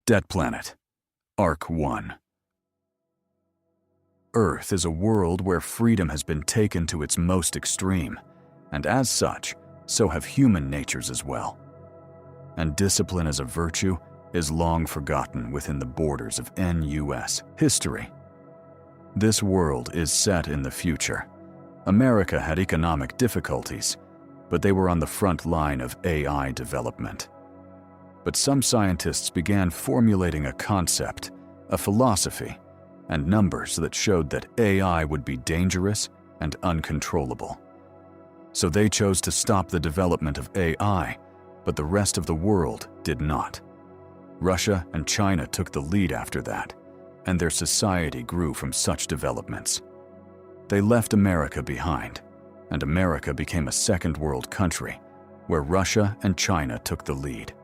Debt Planet, Arc 1. Earth is a world where freedom has been taken to its most extreme, and as such, so have human natures as well. And discipline as a virtue is long forgotten within the borders of NUS history. This world is set in the future. America had economic difficulties, but they were on the front line of AI development. But some scientists began formulating a concept, a philosophy, and numbers that showed that AI would be dangerous and uncontrollable. So they chose to stop the development of AI, but the rest of the world did not. Russia and China took the lead after that, and their society grew from such developments. They left America behind, and America became a second world country, where Russia and China took the lead.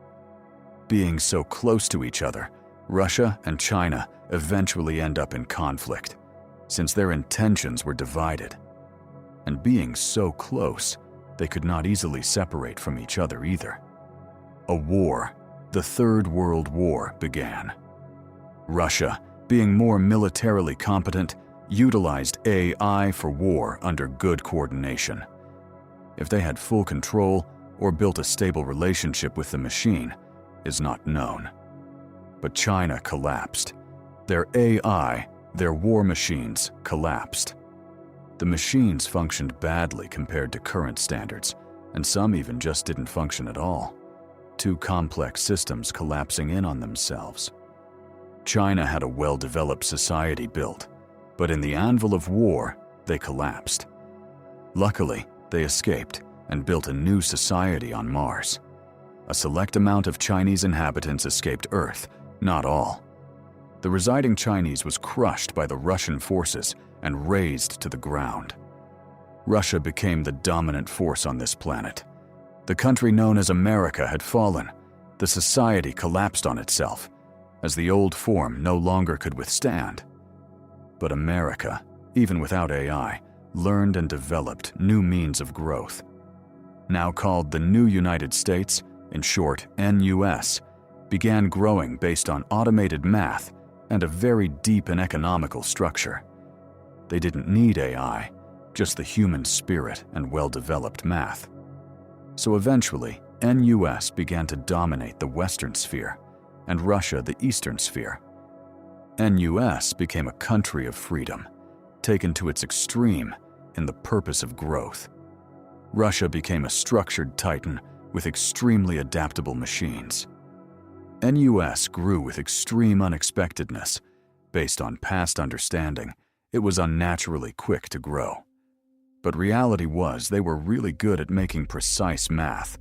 Being so close to each other, Russia and China eventually end up in conflict, since their intentions were divided. And being so close, they could not easily separate from each other either. A war, the Third World War, began. Russia, being more militarily competent, utilized AI for war under good coordination. If they had full control or built a stable relationship with the machine is not known. But China collapsed. Their AI, their war machines, collapsed. The machines functioned badly compared to current standards, and some even just didn't function at all. Two complex systems collapsing in on themselves. China had a well-developed society built, but in the anvil of war, they collapsed. Luckily, they escaped and built a new society on Mars. A select amount of Chinese inhabitants escaped Earth, not all. The residing Chinese was crushed by the Russian forces and razed to the ground. Russia became the dominant force on this planet. The country known as America had fallen. The society collapsed on itself, as the old form no longer could withstand. But America, even without AI, learned and developed new means of growth. Now called the New United States, in short NUS, began growing based on automated math and a very deep and economical structure. They didn't need AI, just the human spirit and well-developed math. So eventually, NUS began to dominate the Western sphere, and Russia the Eastern sphere. NUS became a country of freedom, taken to its extreme in the purpose of growth. Russia became a structured titan with extremely adaptable machines. NUS grew with extreme unexpectedness. Based on past understanding, it was unnaturally quick to grow. But reality was they were really good at making precise math,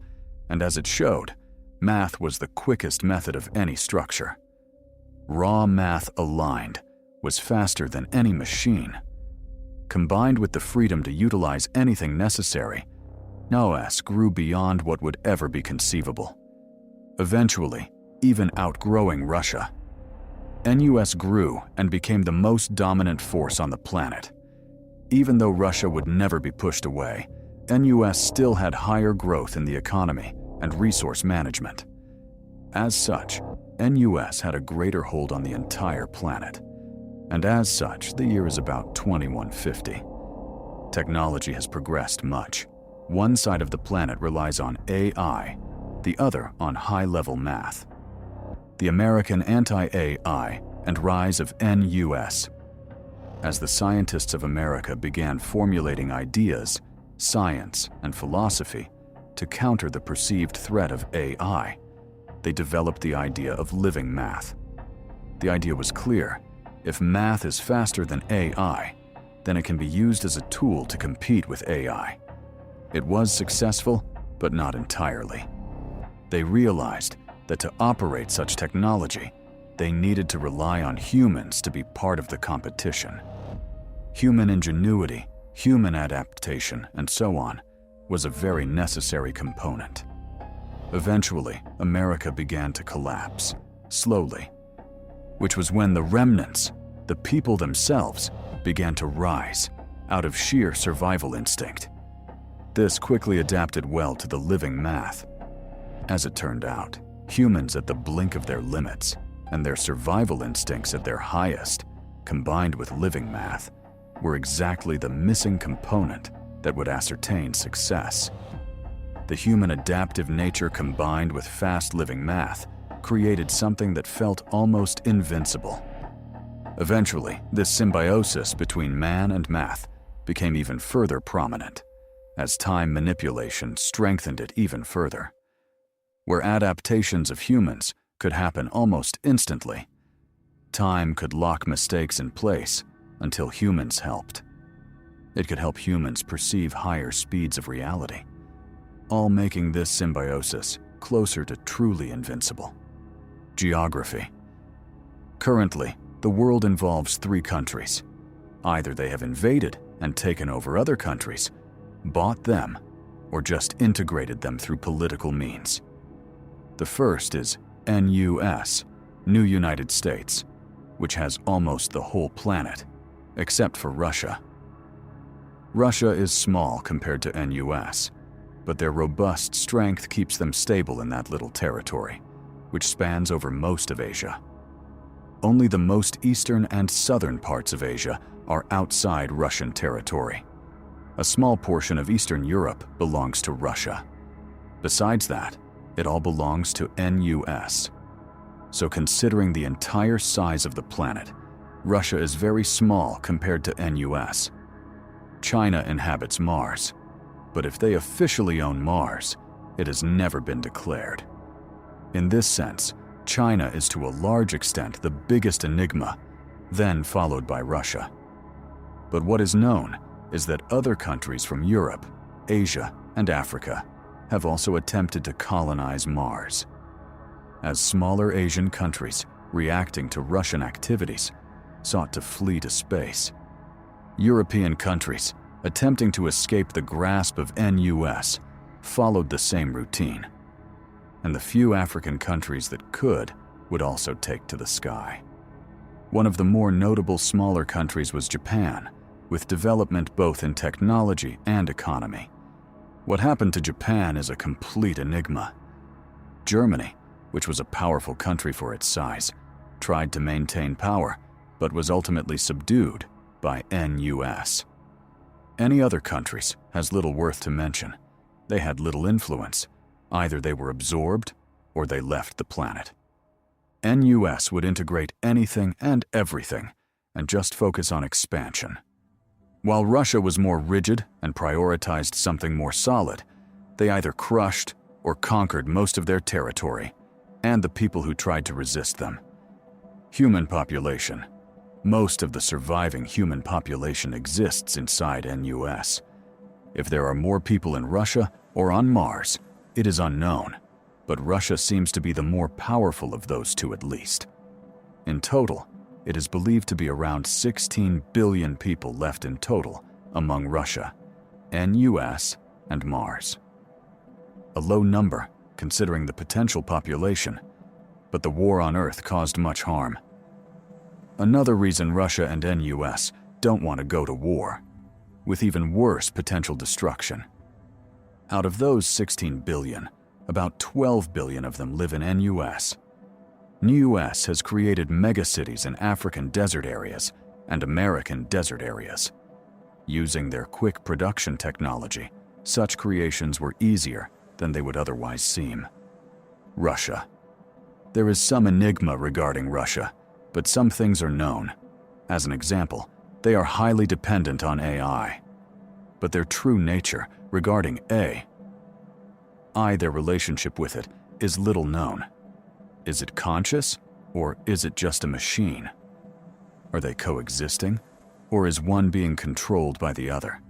and as it showed, math was the quickest method of any structure. Raw math aligned was faster than any machine. Combined with the freedom to utilize anything necessary, NUS grew beyond what would ever be conceivable. Eventually, even outgrowing Russia. NUS grew and became the most dominant force on the planet. Even though Russia would never be pushed away, NUS still had higher growth in the economy and resource management. As such, NUS had a greater hold on the entire planet. And as such, the year is about 2150. Technology has progressed much. One side of the planet relies on AI, the other on high-level math. The American anti-AI and rise of NUS. As the scientists of America began formulating ideas, science, and philosophy to counter the perceived threat of AI, they developed the idea of living math. The idea was clear. If math is faster than AI, then it can be used as a tool to compete with AI. It was successful, but not entirely. They realized that to operate such technology, they needed to rely on humans to be part of the competition. Human ingenuity, human adaptation, and so on was a very necessary component. Eventually, America began to collapse, slowly, which was when the remnants, the people themselves, began to rise out of sheer survival instinct. This quickly adapted well to the living math. As it turned out, humans at the blink of their limits and their survival instincts at their highest, combined with living math, were exactly the missing component that would ascertain success. The human adaptive nature combined with fast-living math created something that felt almost invincible. Eventually, this symbiosis between man and math became even further prominent, as time manipulation strengthened it even further. Where adaptations of humans could happen almost instantly, time could lock mistakes in place until humans helped. It could help humans perceive higher speeds of reality, all making this symbiosis closer to truly invincible. Geography. Currently, the world involves 3 countries. Either they have invaded and taken over other countries, bought them, or just integrated them through political means. The first is NUS, New United States, which has almost the whole planet, except for Russia. Russia is small compared to NUS, but their robust strength keeps them stable in that little territory, which spans over most of Asia. Only the most eastern and southern parts of Asia are outside Russian territory. A small portion of Eastern Europe belongs to Russia. Besides that, it all belongs to NUS. So considering the entire size of the planet, Russia is very small compared to NUS. China inhabits Mars, but if they officially own Mars, it has never been declared. In this sense, China is to a large extent the biggest enigma, then followed by Russia. But what is known is that other countries from Europe, Asia, and Africa have also attempted to colonize Mars. As smaller Asian countries, reacting to Russian activities, sought to flee to space, European countries, attempting to escape the grasp of NUS, followed the same routine. And the few African countries that could would also take to the sky. One of the more notable smaller countries was Japan, with development both in technology and economy. What happened to Japan is a complete enigma. Germany, which was a powerful country for its size, tried to maintain power, but was ultimately subdued by NUS. Any other countries has little worth to mention. They had little influence. Either they were absorbed or they left the planet. NUS would integrate anything and everything and just focus on expansion. While Russia was more rigid and prioritized something more solid, they either crushed or conquered most of their territory and the people who tried to resist them. Human population. Most of the surviving human population exists inside NUS. If there are more people in Russia or on Mars, it is unknown, but Russia seems to be the more powerful of those two at least. In total, it is believed to be around 16 billion people left in total among Russia, NUS, and Mars. A low number, considering the potential population, but the war on Earth caused much harm. Another reason Russia and NUS don't want to go to war, with even worse potential destruction. Out of those 16 billion, about 12 billion of them live in NUS. NUS has created megacities in African desert areas and American desert areas. Using their quick production technology, such creations were easier than they would otherwise seem. Russia. There is some enigma regarding Russia, but some things are known. As an example, they are highly dependent on AI. But their true nature regarding their relationship with it, is little known. Is it conscious, or is it just a machine? Are they coexisting, or is one being controlled by the other?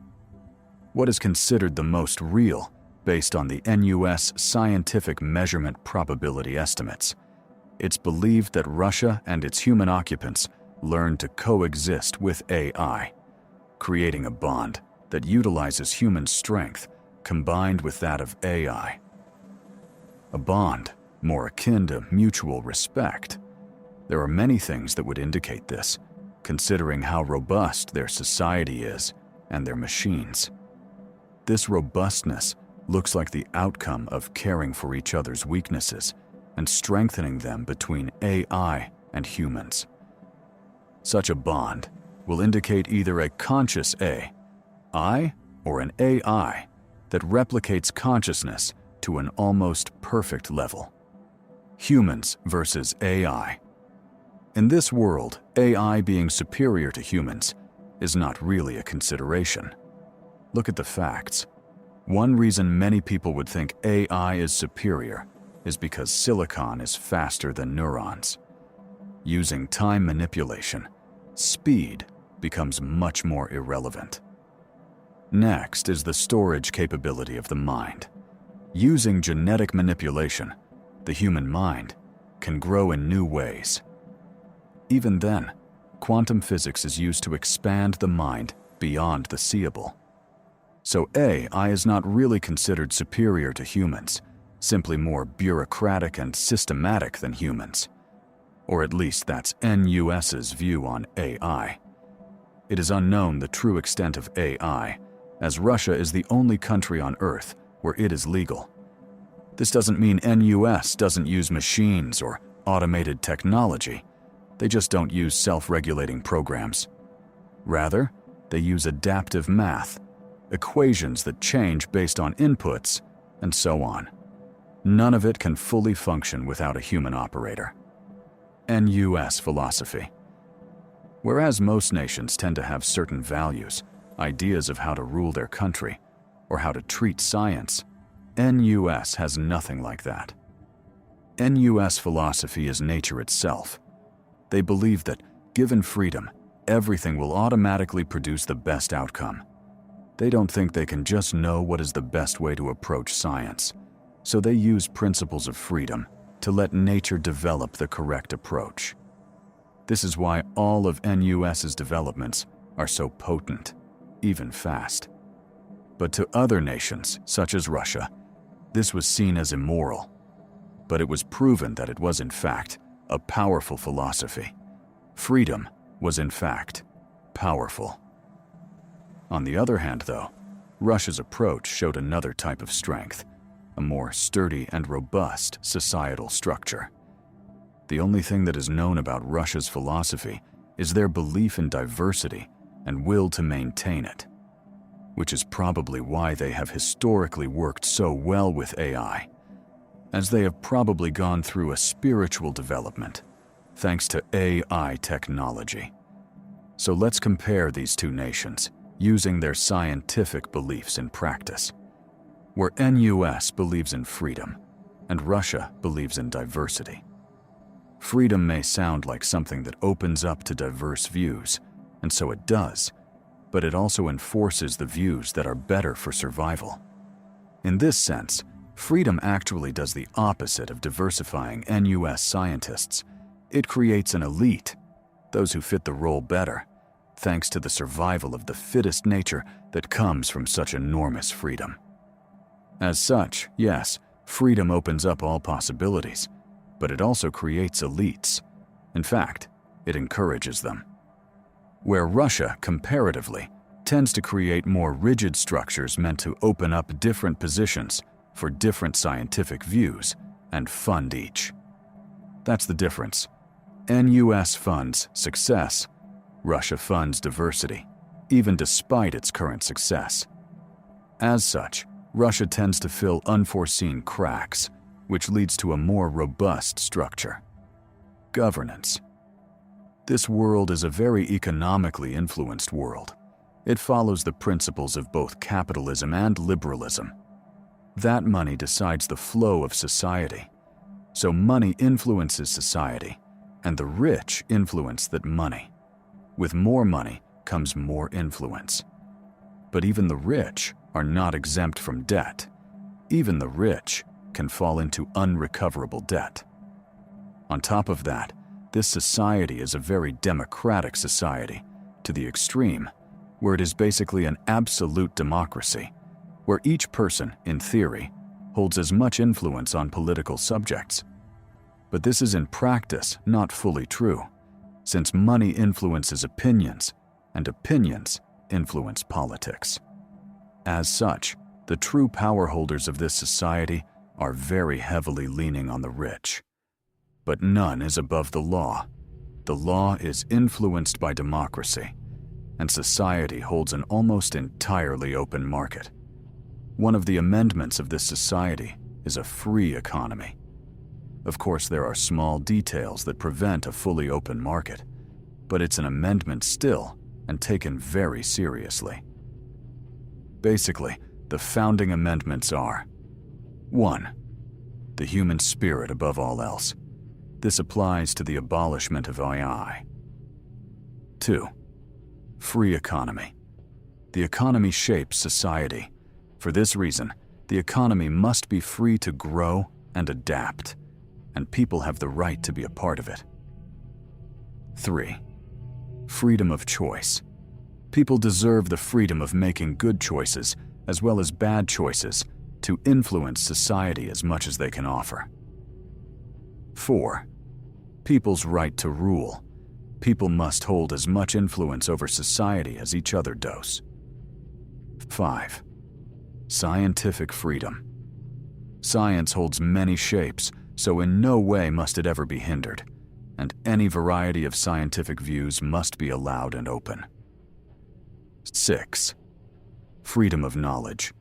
What is considered the most real, based on the NUS scientific measurement probability estimates? It's believed that Russia and its human occupants learn to coexist with AI, creating a bond that utilizes human strength combined with that of AI. A bond more akin to mutual respect. There are many things that would indicate this, considering how robust their society is and their machines. This robustness looks like the outcome of caring for each other's weaknesses and strengthening them between AI and humans. Such a bond will indicate either a conscious I or an AI that replicates consciousness to an almost perfect level. Humans versus AI. In this world, AI being superior to humans is not really a consideration. Look at the facts. One reason many people would think AI is superior is because silicon is faster than neurons. Using time manipulation, speed becomes much more irrelevant. Next is the storage capability of the mind. Using genetic manipulation, the human mind can grow in new ways. Even then, quantum physics is used to expand the mind beyond the seeable. So AI is not really considered superior to humans, simply more bureaucratic and systematic than humans. Or at least that's NUS's view on AI. It is unknown the true extent of AI, as Russia is the only country on Earth where it is legal. This doesn't mean NUS doesn't use machines or automated technology. They just don't use self-regulating programs. Rather, they use adaptive math, equations that change based on inputs, and so on. None of it can fully function without a human operator. NUS philosophy. Whereas most nations tend to have certain values, ideas of how to rule their country, or how to treat science, NUS has nothing like that. NUS philosophy is nature itself. They believe that, given freedom, everything will automatically produce the best outcome. They don't think they can just know what is the best way to approach science, so they use principles of freedom to let nature develop the correct approach. This is why all of NUS's developments are so potent, even fast. But to other nations, such as Russia, this was seen as immoral. But it was proven that it was in fact a powerful philosophy. Freedom was in fact powerful. On the other hand, though, Russia's approach showed another type of strength, a more sturdy and robust societal structure. The only thing that is known about Russia's philosophy is their belief in diversity and will to maintain it, which is probably why they have historically worked so well with AI, as they have probably gone through a spiritual development thanks to AI technology. So let's compare these two nations using their scientific beliefs in practice, where NUS believes in freedom and Russia believes in diversity. Freedom may sound like something that opens up to diverse views, and so it does, but it also enforces the views that are better for survival. In this sense, freedom actually does the opposite of diversifying NUS scientists. It creates an elite, those who fit the role better, thanks to the survival of the fittest nature that comes from such enormous freedom. As such, yes, freedom opens up all possibilities, but it also creates elites. In fact, it encourages them. Where Russia, comparatively, tends to create more rigid structures meant to open up different positions for different scientific views and fund each. That's the difference. NUS funds success. Russia funds diversity, even despite its current success. As such, Russia tends to fill unforeseen cracks, which leads to a more robust structure. Governance. This world is a very economically influenced world. It follows the principles of both capitalism and liberalism. That money decides the flow of society. So money influences society, and the rich influence that money. With more money comes more influence. But even the rich are not exempt from debt. Even the rich can fall into unrecoverable debt. On top of that, this society is a very democratic society, to the extreme, where it is basically an absolute democracy, where each person, in theory, holds as much influence on political subjects. But this is in practice not fully true, since money influences opinions, and opinions influence politics. As such, the true power holders of this society are very heavily leaning on the rich. But none is above the law. The law is influenced by democracy, and society holds an almost entirely open market. One of the amendments of this society is a free economy. Of course, there are small details that prevent a fully open market, but it's an amendment still and taken very seriously. Basically, the founding amendments are: 1. The human spirit above all else. This applies to the abolishment of AI. 2. Free economy. The economy shapes society. For this reason, the economy must be free to grow and adapt, and people have the right to be a part of it. 3. Freedom of choice. People deserve the freedom of making good choices as well as bad choices to influence society as much as they can offer. 4. People's right to rule. People must hold as much influence over society as each other does. 5. Scientific freedom. Science holds many shapes, so in no way must it ever be hindered, and any variety of scientific views must be allowed and open. 6. Freedom of knowledge.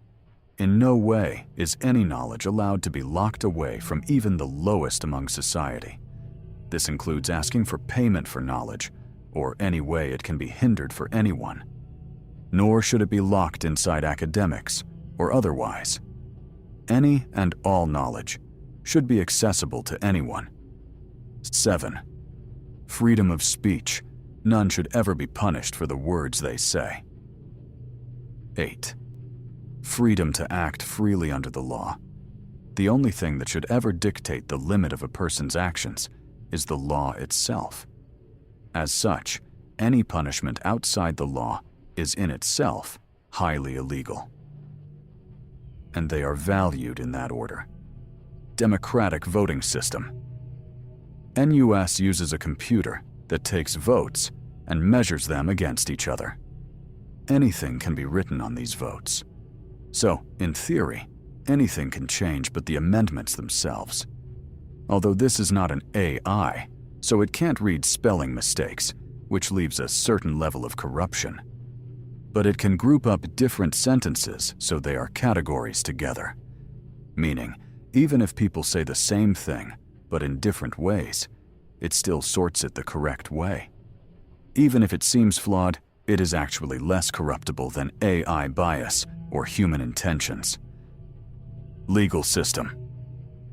In no way is any knowledge allowed to be locked away from even the lowest among society. This includes asking for payment for knowledge, or any way it can be hindered for anyone. Nor should it be locked inside academics, or otherwise. Any and all knowledge should be accessible to anyone. 7. Freedom of speech. None should ever be punished for the words they say. 8. Freedom to act freely under the law. The only thing that should ever dictate the limit of a person's actions is the law itself. As such, any punishment outside the law is in itself highly illegal. And they are valued in that order. Democratic voting system. NUS uses a computer that takes votes and measures them against each other. Anything can be written on these votes. So, in theory, anything can change but the amendments themselves. Although this is not an AI, so it can't read spelling mistakes, which leaves a certain level of corruption. But it can group up different sentences so they are categories together. Meaning, even if people say the same thing, but in different ways, it still sorts it the correct way. Even if it seems flawed, it is actually less corruptible than AI bias or human intentions. Legal system.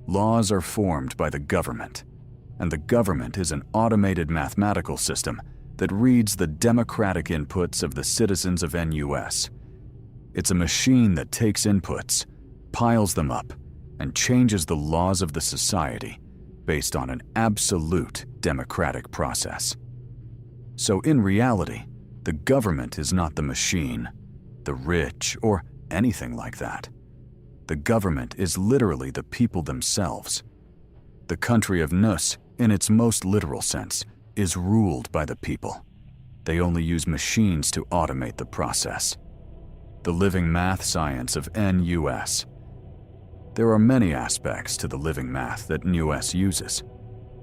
Laws are formed by the government, and the government is an automated mathematical system that reads the democratic inputs of the citizens of NUS. It's a machine that takes inputs, piles them up, and changes the laws of the society based on an absolute democratic process. So in reality, the government is not the machine, the rich, or anything like that. The government is literally the people themselves. The country of NUS, in its most literal sense, is ruled by the people. They only use machines to automate the process. The living math science of NUS. There are many aspects to the living math that NUS uses,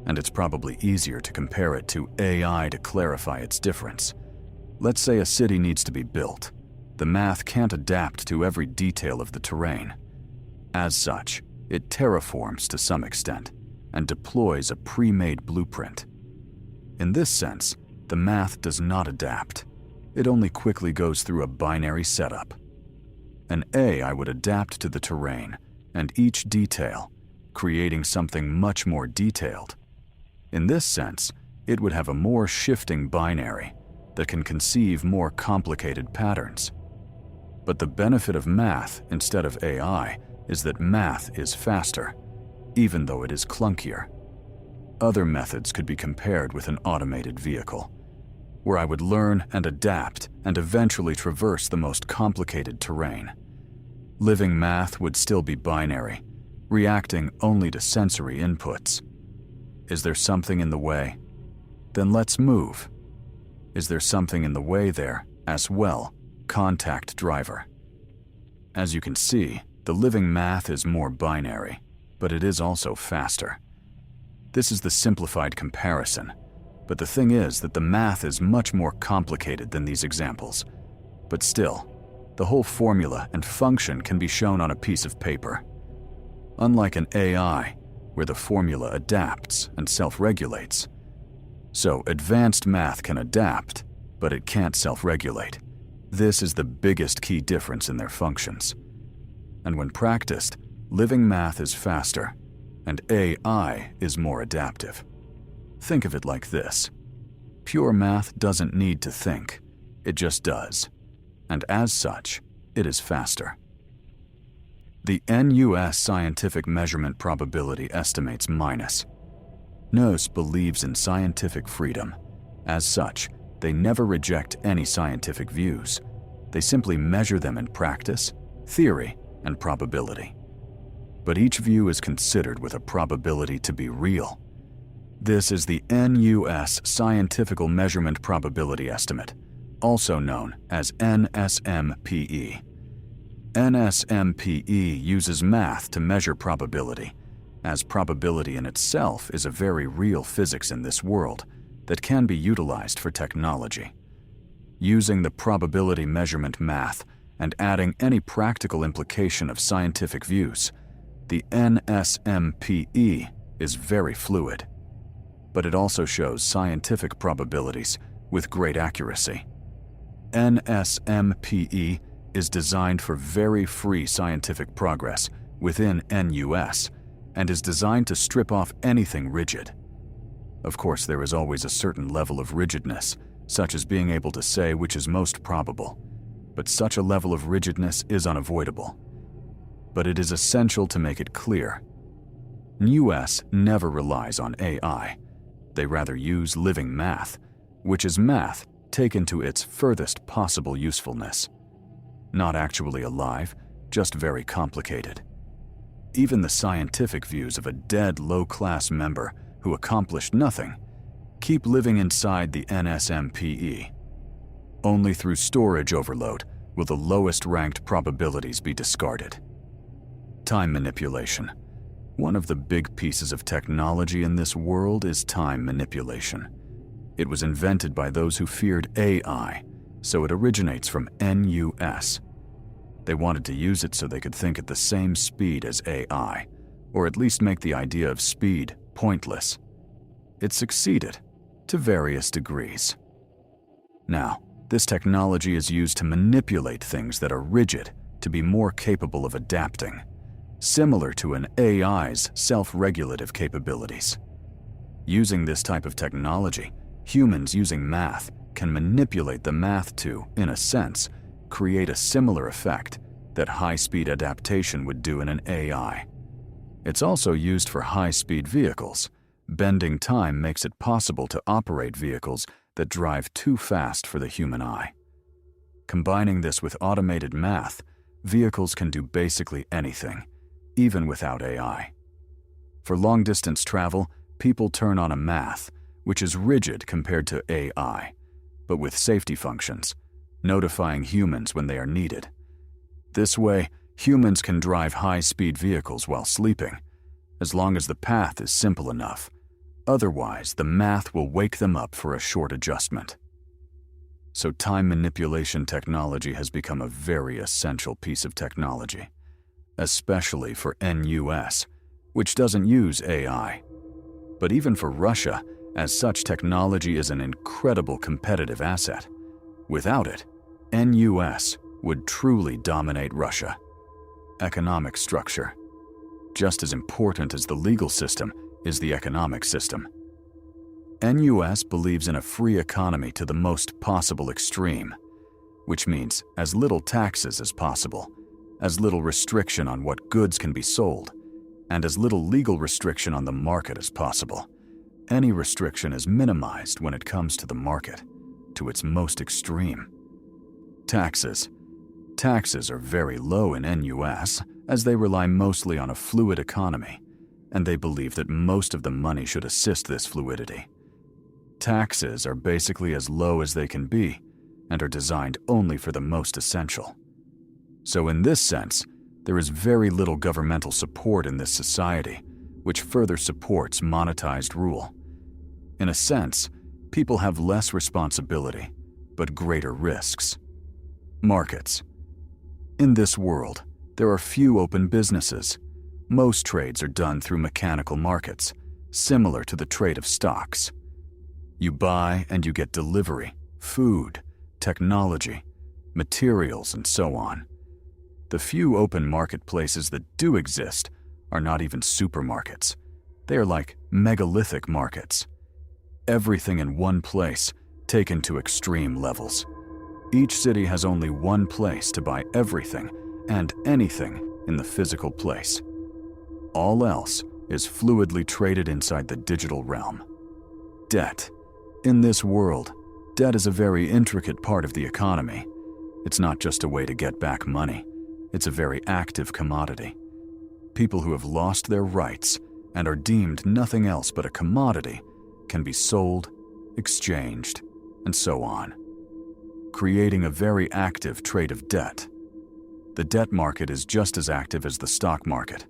and it's probably easier to compare it to AI to clarify its difference. Let's say a city needs to be built. The math can't adapt to every detail of the terrain. As such, it terraforms to some extent and deploys a pre-made blueprint. In this sense, the math does not adapt. It only quickly goes through a binary setup. An AI would adapt to the terrain and each detail, creating something much more detailed. In this sense, it would have a more shifting binary that can conceive more complicated patterns. But the benefit of math instead of AI is that math is faster, even though it is clunkier. Other methods could be compared with an automated vehicle, where I would learn and adapt and eventually traverse the most complicated terrain. Living math would still be binary, reacting only to sensory inputs. Is there something in the way? Then let's move. Is there something in the way there as well? Contact driver. As you can see, the living math is more binary. but it is also faster. This is the simplified comparison, but the thing is that the math is much more complicated than these examples. But still, the whole formula and function can be shown on a piece of paper. Unlike an AI, where the formula adapts and self-regulates. So advanced math can adapt, but it can't self-regulate. This is the biggest key difference in their functions. And when practiced, living math is faster, and AI is more adaptive. Think of it like this. Pure math doesn't need to think, it just does. And as such, it is faster. The NUS scientific measurement probability estimates minus. NUS believes in scientific freedom. As such, they never reject any scientific views. They simply measure them in practice, theory, and probability. But each view is considered with a probability to be real. This is the NUS Scientific Measurement Probability Estimate, also known as NSMPE. NSMPE uses math to measure probability, as probability in itself is a very real physics in this world that can be utilized for technology. Using the probability measurement math and adding any practical implication of scientific views, the NSMPE is very fluid. But it also shows scientific probabilities with great accuracy. NSMPE is designed for very free scientific progress within NUS and is designed to strip off anything rigid. Of course, there is always a certain level of rigidness, such as being able to say which is most probable, but such a level of rigidness is unavoidable. But it is essential to make it clear. NUS never relies on AI. They rather use living math, which is math taken to its furthest possible usefulness. Not actually alive, just very complicated. Even the scientific views of a dead low-class member who accomplished nothing keep living inside the NSMPE. Only through storage overload will the lowest-ranked probabilities be discarded. Time manipulation. One of the big pieces of technology in this world is time manipulation. It was invented by those who feared AI, so it originates from NUS. They wanted to use it so they could think at the same speed as AI, or at least make the idea of speed pointless. It succeeded, to various degrees. Now, this technology is used to manipulate things that are rigid to be more capable of adapting, similar to an AI's self-regulative capabilities. Using this type of technology, humans using math can manipulate the math to, in a sense, create a similar effect that high-speed adaptation would do in an AI. It's also used for high-speed vehicles. Bending time makes it possible to operate vehicles that drive too fast for the human eye. Combining this with automated math, vehicles can do basically anything, even without AI. For long-distance travel, people turn on a math, which is rigid compared to AI, but with safety functions, notifying humans when they are needed. This way, humans can drive high-speed vehicles while sleeping, as long as the path is simple enough. Otherwise, the math will wake them up for a short adjustment. So time manipulation technology has become a very essential piece of technology, especially for NUS, which doesn't use AI. But even for Russia, as such technology is an incredible competitive asset. Without it, NUS would truly dominate Russia. Economic structure. Just as important as the legal system is the economic system. NUS believes in a free economy to the most possible extreme, which means as little taxes as possible, as little restriction on what goods can be sold, and as little legal restriction on the market as possible. Any restriction is minimized when it comes to the market, to its most extreme. Taxes. Taxes are very low in NUS, as they rely mostly on a fluid economy, and they believe that most of the money should assist this fluidity. Taxes are basically as low as they can be, and are designed only for the most essential. So in this sense, There is very little governmental support in this society, which further supports monetized rule. In a sense, people have less responsibility, but greater risks. Markets. In this world, there are few open businesses. Most trades are done through mechanical markets, similar to the trade of stocks. You buy and you get delivery, food, technology, materials, and so on. The few open marketplaces that do exist are not even supermarkets. They are like megalithic markets. Everything in one place, taken to extreme levels. Each city has only one place to buy everything and anything in the physical place. All else is fluidly traded inside the digital realm. Debt. In this world, debt is a very intricate part of the economy. It's not just a way to get back money. It's a very active commodity. People who have lost their rights and are deemed nothing else but a commodity can be sold, exchanged, and so on, creating a very active trade of debt. The debt market is just as active as the stock market.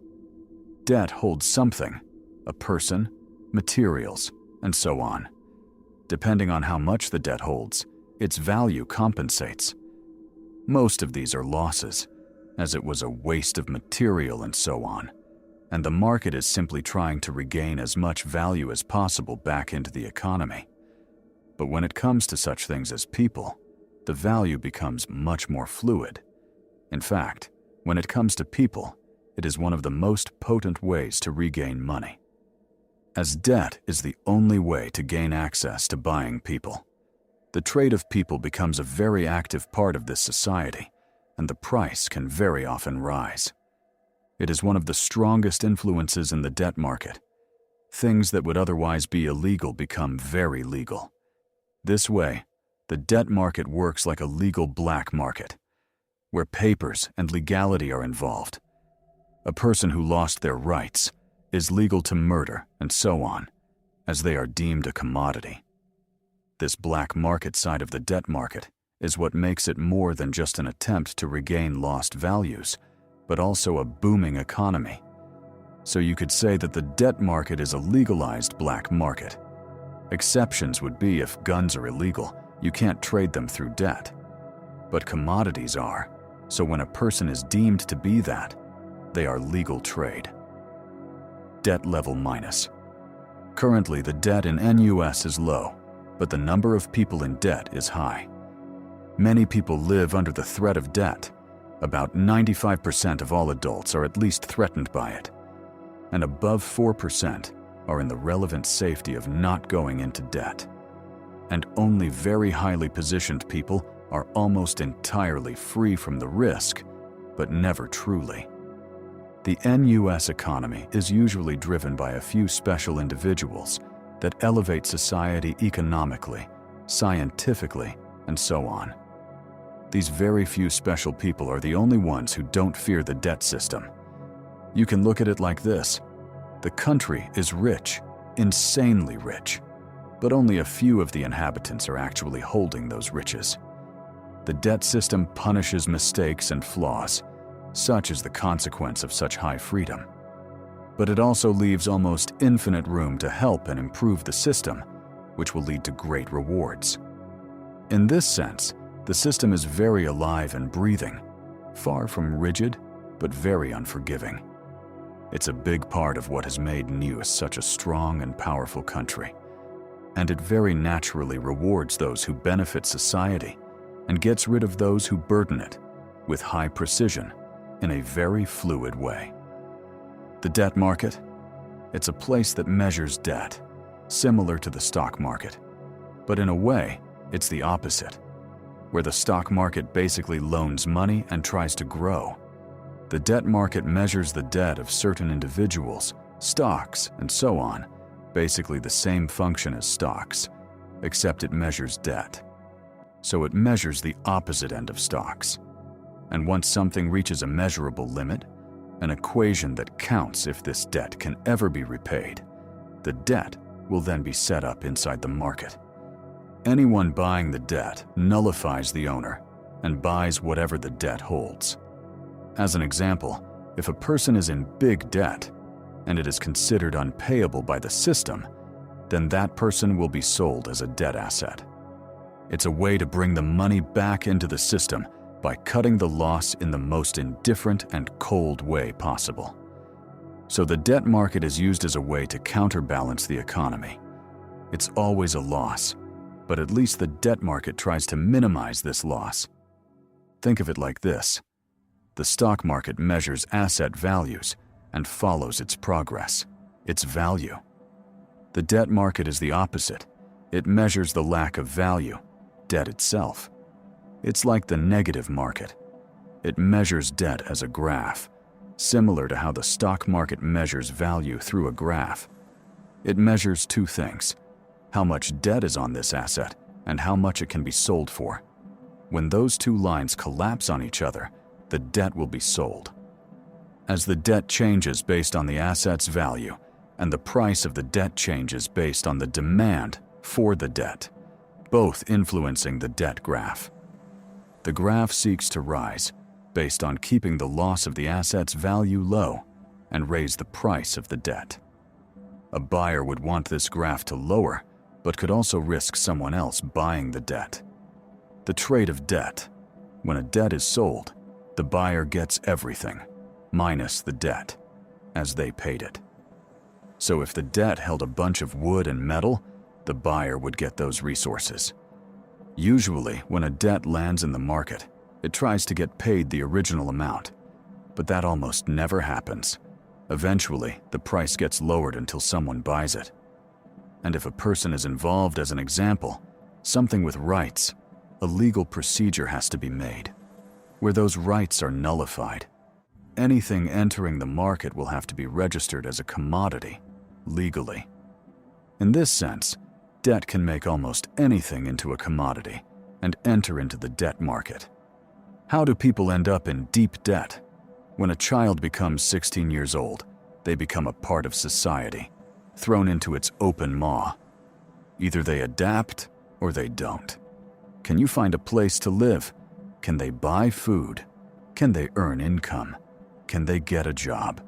Debt holds something, a person, materials, and so on. Depending on how much the debt holds, its value compensates. Most of these are losses, as it was a waste of material and so on, and the market is simply trying to regain as much value as possible back into the economy. But when it comes to such things as people, the value becomes much more fluid. In fact, when it comes to people, it is one of the most potent ways to regain money, as debt is the only way to gain access to buying people. The trade of people becomes a very active part of this society, and the price can very often rise. It is one of the strongest influences in the debt market. Things that would otherwise be illegal become very legal. This way, the debt market works like a legal black market, where papers and legality are involved. A person who lost their rights is legal to murder and so on, as they are deemed a commodity. This black market side of the debt market is what makes it more than just an attempt to regain lost values, but also a booming economy. So you could say that the debt market is a legalized black market. Exceptions would be if guns are illegal, you can't trade them through debt. But commodities are, so when a person is deemed to be that, they are legal trade. Debt level minus. Currently, the debt in NUS is low, but the number of people in debt is high. Many people live under the threat of debt. About 95% of all adults are at least threatened by it, and above 4% are in the relevant safety of not going into debt. And only very highly positioned people are almost entirely free from the risk, but never truly. The NUS economy is usually driven by a few special individuals that elevate society economically, scientifically, and so on. These very few special people are the only ones who don't fear the debt system. You can look at it like this. The country is rich, insanely rich, but only a few of the inhabitants are actually holding those riches. The debt system punishes mistakes and flaws. Such is the consequence of such high freedom. But it also leaves almost infinite room to help and improve the system, which will lead to great rewards. In this sense, the system is very alive and breathing, far from rigid, but very unforgiving. It's a big part of what has made NUS such a strong and powerful country, and it very naturally rewards those who benefit society and gets rid of those who burden it with high precision in a very fluid way. The debt market? It's a place that measures debt, similar to the stock market, but in a way, it's the opposite. Where the stock market basically loans money and tries to grow, the debt market measures the debt of certain individuals, stocks, and so on, basically the same function as stocks, except it measures debt. So it measures the opposite end of stocks. And once something reaches a measurable limit, an equation that counts if this debt can ever be repaid, the debt will then be set up inside the market. Anyone buying the debt nullifies the owner and buys whatever the debt holds. As an example, If a person is in big debt, and it is considered unpayable by the system, then that person will be sold as a debt asset. It's a way to bring the money back into the system by cutting the loss in the most indifferent and cold way possible. So the debt market is used as a way to counterbalance the economy. It's always a loss, but at least the debt market tries to minimize this loss. Think of it like this. The stock market measures asset values and follows its progress, its value. The debt market is the opposite. It measures the lack of value, debt itself. It's like the negative market. It measures debt as a graph, similar to how the stock market measures value through a graph. It measures two things: how much debt is on this asset and how much it can be sold for. When those two lines collapse on each other, the debt will be sold. As the debt changes based on the asset's value, and the price of the debt changes based on the demand for the debt, both influencing the debt graph. The graph seeks to rise based on keeping the loss of the asset's value low and raise the price of the debt. A buyer would want this graph to lower, but could also risk someone else buying the debt. The trade of debt. When a debt is sold, the buyer gets everything, minus the debt, as they paid it. So if the debt held a bunch of wood and metal, the buyer would get those resources. Usually, when a debt lands in the market, it tries to get paid the original amount, but that almost never happens. Eventually, the price gets lowered until someone buys it. And if a person is involved, as an example, something with rights, a legal procedure has to be made, where those rights are nullified. Anything entering the market will have to be registered as a commodity, legally. In this sense, debt can make almost anything into a commodity and enter into the debt market. How do people end up in deep debt? When a child becomes 16 years old, they become a part of society, thrown into its open maw. Either they adapt or they don't. Can you find a place to live? Can they buy food? Can they earn income? Can they get a job?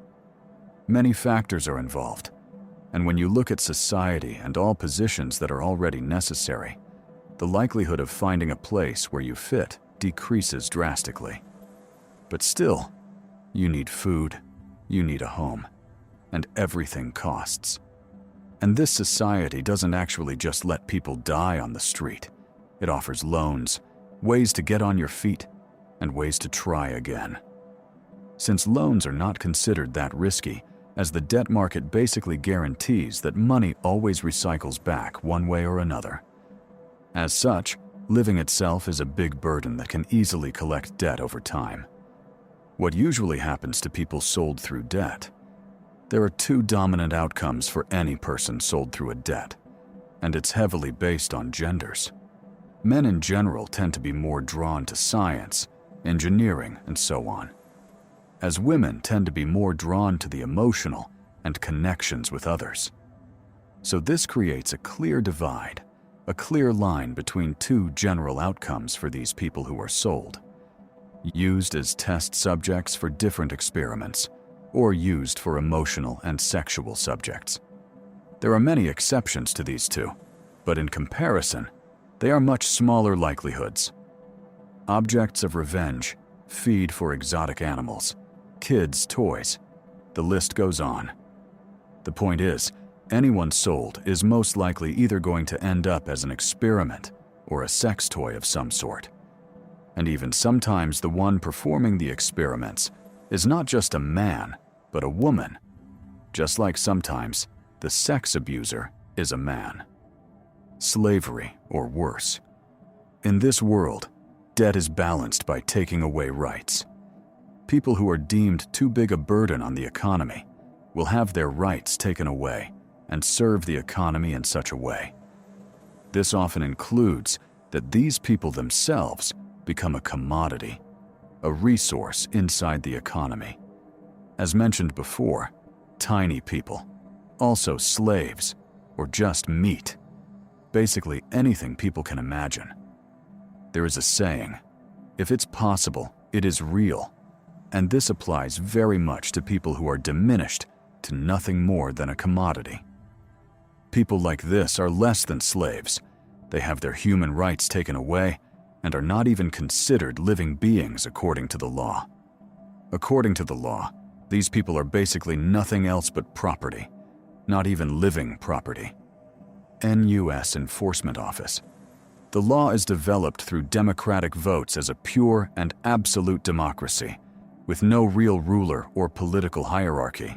Many factors are involved, and when you look at society and all positions that are already necessary, the likelihood of finding a place where you fit decreases drastically. But still, you need food, you need a home, and everything costs. And this society doesn't actually just let people die on the street. It offers loans, ways to get on your feet, and ways to try again. Since loans are not considered that risky, as the debt market basically guarantees that money always recycles back one way or another. As such, living itself is a big burden that can easily collect debt over time. What usually happens to people sold through debt? There are two dominant outcomes for any person sold through a debt, and it's heavily based on genders. Men in general tend to be more drawn to science, engineering, and so on, as women tend to be more drawn to the emotional and connections with others. So this creates a clear divide, a clear line between two general outcomes for these people who are sold, used as test subjects for different experiments, or used for emotional and sexual subjects. There are many exceptions to these two, but in comparison, they are much smaller likelihoods. Objects of revenge, feed for exotic animals, kids' toys, the list goes on. The point is, anyone sold is most likely either going to end up as an experiment or a sex toy of some sort. And even sometimes the one performing the experiments is not just a man, but a woman, just like sometimes the sex abuser is a man. Slavery, or worse. In this world, debt is balanced by taking away rights. People who are deemed too big a burden on the economy will have their rights taken away and serve the economy in such a way. This often includes that these people themselves become a commodity, a resource inside the economy. As mentioned before, tiny people, also slaves, or just meat. Basically anything people can imagine. There is a saying, if it's possible, it is real. And this applies very much to people who are diminished to nothing more than a commodity. People like this are less than slaves. They have their human rights taken away and are not even considered living beings according to the law. According to the law, these people are basically nothing else but property, not even living property. NUS Enforcement Office. The law is developed through democratic votes as a pure and absolute democracy, with no real ruler or political hierarchy.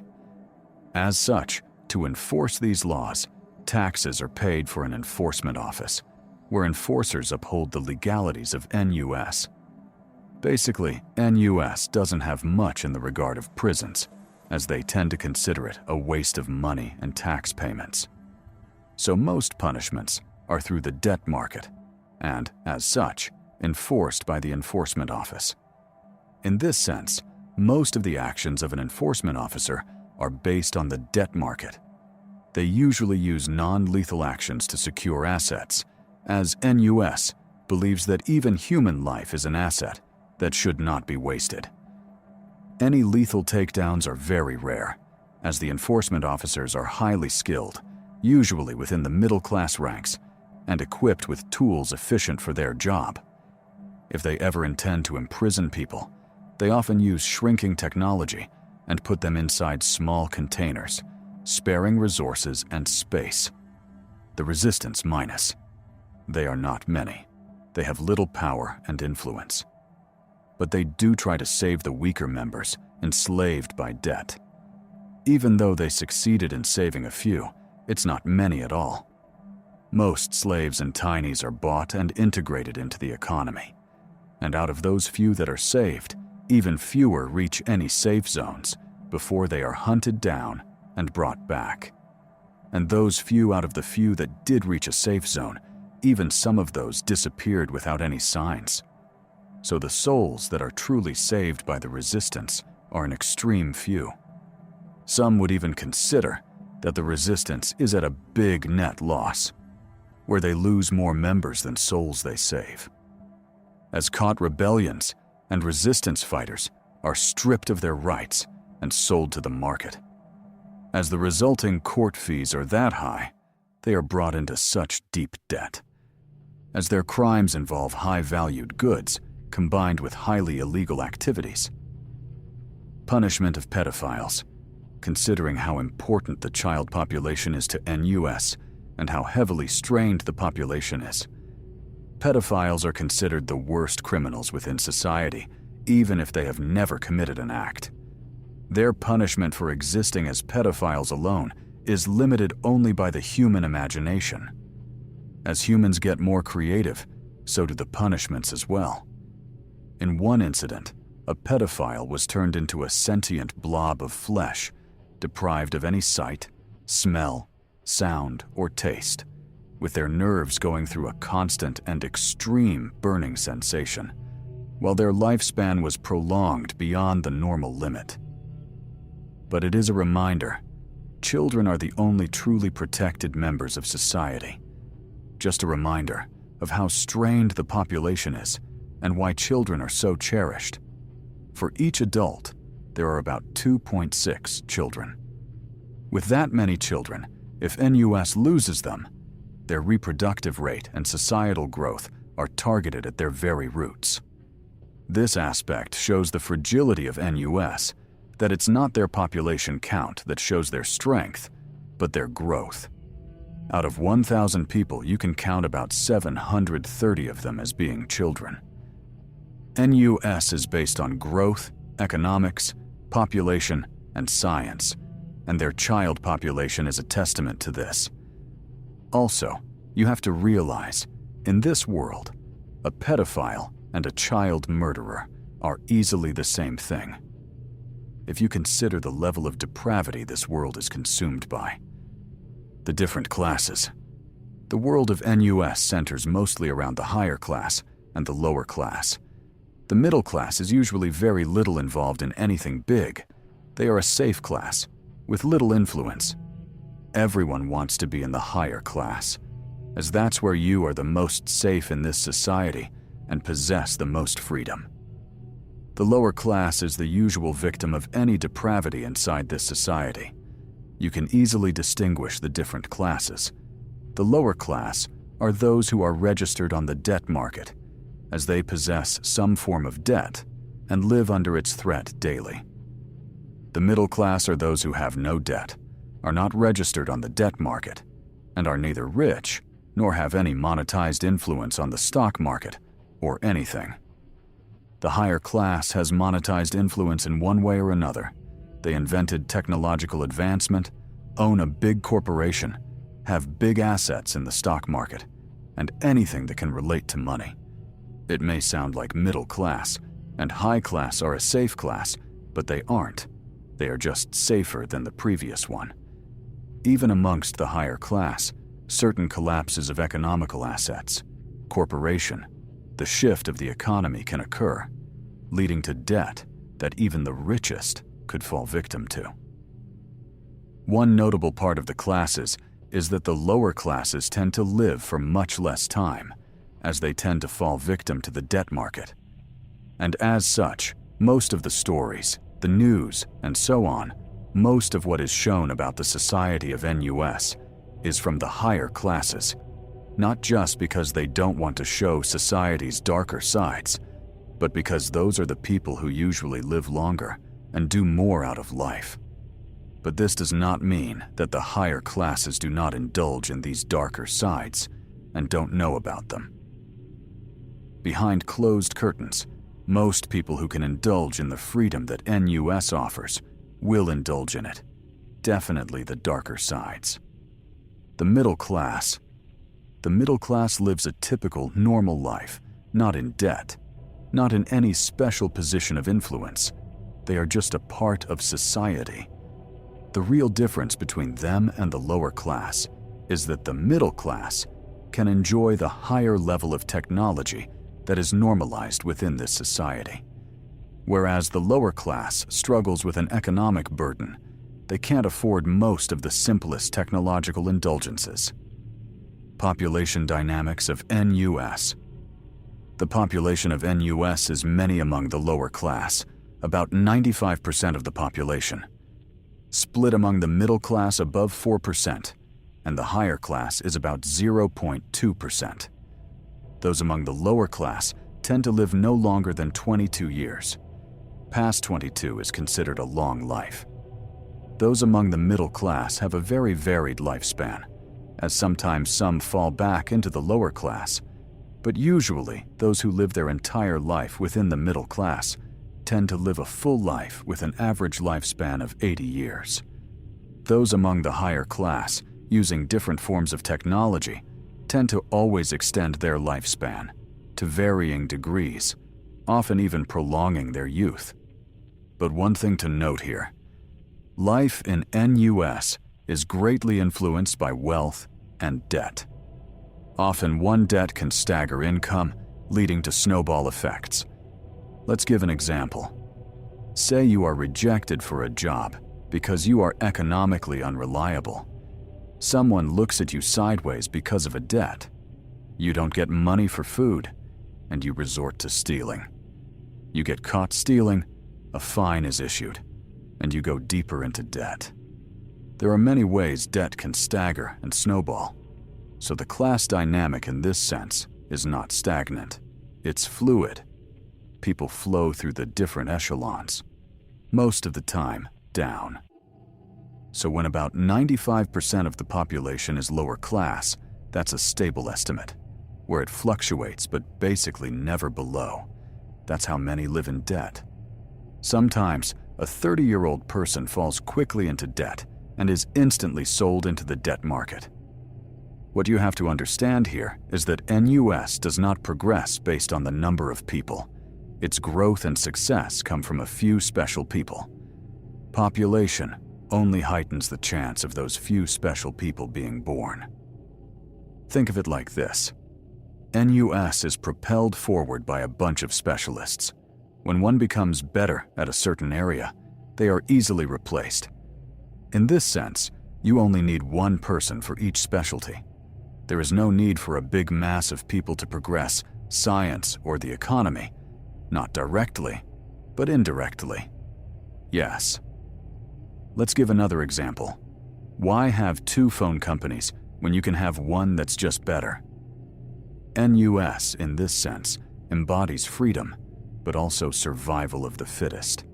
As such, to enforce these laws, taxes are paid for an enforcement office, where enforcers uphold the legalities of NUS. Basically, NUS doesn't have much in the regard of prisons, as they tend to consider it a waste of money and tax payments. So most punishments are through the debt market, and, as such, enforced by the enforcement office. In this sense, most of the actions of an enforcement officer are based on the debt market. They usually use non-lethal actions to secure assets, as NUS believes that even human life is an asset that should not be wasted. Any lethal takedowns are very rare, as the enforcement officers are highly skilled, usually within the middle-class ranks, and equipped with tools efficient for their job. If they ever intend to imprison people, they often use shrinking technology and put them inside small containers, sparing resources and space. The resistance minus. They are not many. They have little power and influence. But they do try to save the weaker members enslaved by debt. Even though they succeeded in saving a few, it's not many at all. Most slaves and tinies are bought and integrated into the economy. And out of those few that are saved, even fewer reach any safe zones before they are hunted down and brought back. And those few out of the few that did reach a safe zone, even some of those disappeared without any signs. So the souls that are truly saved by the resistance are an extreme few. Some would even consider that the resistance is at a big net loss, where they lose more members than souls they save. As caught rebellions and resistance fighters are stripped of their rights and sold to the market. As the resulting court fees are that high, they are brought into such deep debt. As their crimes involve high-valued goods combined with highly illegal activities. Punishment of pedophiles. Considering how important the child population is to NUS and how heavily strained the population is, pedophiles are considered the worst criminals within society, even if they have never committed an act. Their punishment for existing as pedophiles alone is limited only by the human imagination. As humans get more creative, so do the punishments as well. In one incident, a pedophile was turned into a sentient blob of flesh, deprived of any sight, smell, sound, or taste, with their nerves going through a constant and extreme burning sensation, while their lifespan was prolonged beyond the normal limit. But it is a reminder, children are the only truly protected members of society. Just a reminder of how strained the population is and why children are so cherished. For each adult, there are about 2.6 children. With that many children, if NUS loses them, their reproductive rate and societal growth are targeted at their very roots. This aspect shows the fragility of NUS, that it's not their population count that shows their strength, but their growth. Out of 1,000 people, you can count about 730 of them as being children. NUS is based on growth, economics, population, and science, and their child population is a testament to this. Also, you have to realize, in this world, a pedophile and a child murderer are easily the same thing. If you consider the level of depravity this world is consumed by. The different classes. The world of NUS centers mostly around the higher class and the lower class. The middle class is usually very little involved in anything big. They are a safe class, with little influence. Everyone wants to be in the higher class, as that's where you are the most safe in this society and possess the most freedom. The lower class is the usual victim of any depravity inside this society. You can easily distinguish the different classes. The lower class are those who are registered on the debt market, as they possess some form of debt and live under its threat daily. The middle class are those who have no debt, are not registered on the debt market, and are neither rich nor have any monetized influence on the stock market or anything. The higher class has monetized influence in one way or another. They invented technological advancement, own a big corporation, have big assets in the stock market, and anything that can relate to money. It may sound like middle class and high class are a safe class, but they aren't. They are just safer than the previous one. Even amongst the higher class, certain collapses of economical assets, corporation, the shift of the economy can occur, leading to debt that even the richest could fall victim to. One notable part of the classes is that the lower classes tend to live for much less time, as they tend to fall victim to the debt market. And as such, most of the stories, the news, and so on, most of what is shown about the society of NUS is from the higher classes, not just because they don't want to show society's darker sides, but because those are the people who usually live longer and do more out of life. But this does not mean that the higher classes do not indulge in these darker sides and don't know about them. Behind closed curtains, most people who can indulge in the freedom that NUS offers will indulge in it, definitely the darker sides. The middle class. The middle class lives a typical, normal life, not in debt, not in any special position of influence. They are just a part of society. The real difference between them and the lower class is that the middle class can enjoy the higher level of technology that is normalized within this society. Whereas the lower class struggles with an economic burden, they can't afford most of the simplest technological indulgences. Population dynamics of NUS. The population of NUS is many among the lower class, about 95% of the population. Split among the middle class above 4%, and the higher class is about 0.2%. Those among the lower class tend to live no longer than 22 years. Past 22 is considered a long life. Those among the middle class have a very varied lifespan, as sometimes some fall back into the lower class, but usually those who live their entire life within the middle class tend to live a full life with an average lifespan of 80 years. Those among the higher class, using different forms of technology, tend to always extend their lifespan, to varying degrees, often even prolonging their youth. But one thing to note here, life in NUS is greatly influenced by wealth and debt. Often one debt can stagger income, leading to snowball effects. Let's give an example. Say you are rejected for a job because you are economically unreliable. Someone looks at you sideways because of a debt. You don't get money for food, and you resort to stealing. You get caught stealing, a fine is issued, and you go deeper into debt. There are many ways debt can stagger and snowball, so the class dynamic in this sense is not stagnant. It's fluid. People flow through the different echelons, most of the time down. So when about 95% of the population is lower class, that's a stable estimate, where it fluctuates but basically never below. That's how many live in debt. Sometimes, a 30-year-old person falls quickly into debt and is instantly sold into the debt market. What you have to understand here is that NUS does not progress based on the number of people. Its growth and success come from a few special people. Population only heightens the chance of those few special people being born. Think of it like this. NUS is propelled forward by a bunch of specialists. When one becomes better at a certain area, they are easily replaced. In this sense, you only need one person for each specialty. There is no need for a big mass of people to progress science or the economy, not directly, but indirectly. Yes. Let's give another example. Why have two phone companies when you can have one that's just better? NUS, in this sense, embodies freedom, but also survival of the fittest.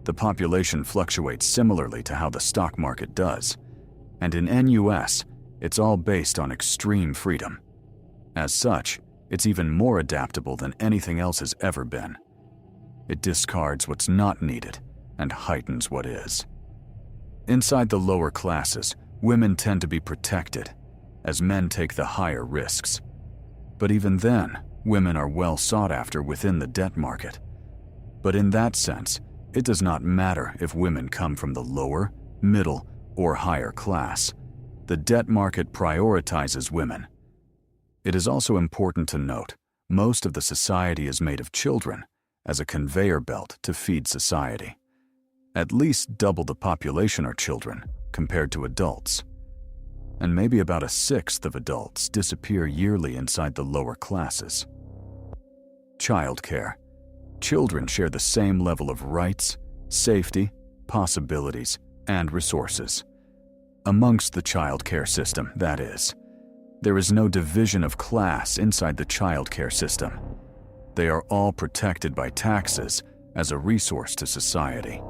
The population fluctuates similarly to how the stock market does, and in NUS, it's all based on extreme freedom. As such, it's even more adaptable than anything else has ever been. It discards what's not needed and heightens what is. Inside the lower classes, women tend to be protected, as men take the higher risks. But even then, women are well sought after within the debt market. But in that sense, it does not matter if women come from the lower, middle, or higher class. The debt market prioritizes women. It is also important to note, most of the society is made of children, as a conveyor belt to feed society. At least double the population are children compared to adults. And maybe about a sixth of adults disappear yearly inside the lower classes. Childcare. Children share the same level of rights, safety, possibilities, and resources. Amongst the childcare system, that is. There is no division of class inside the childcare system. They are all protected by taxes as a resource to society.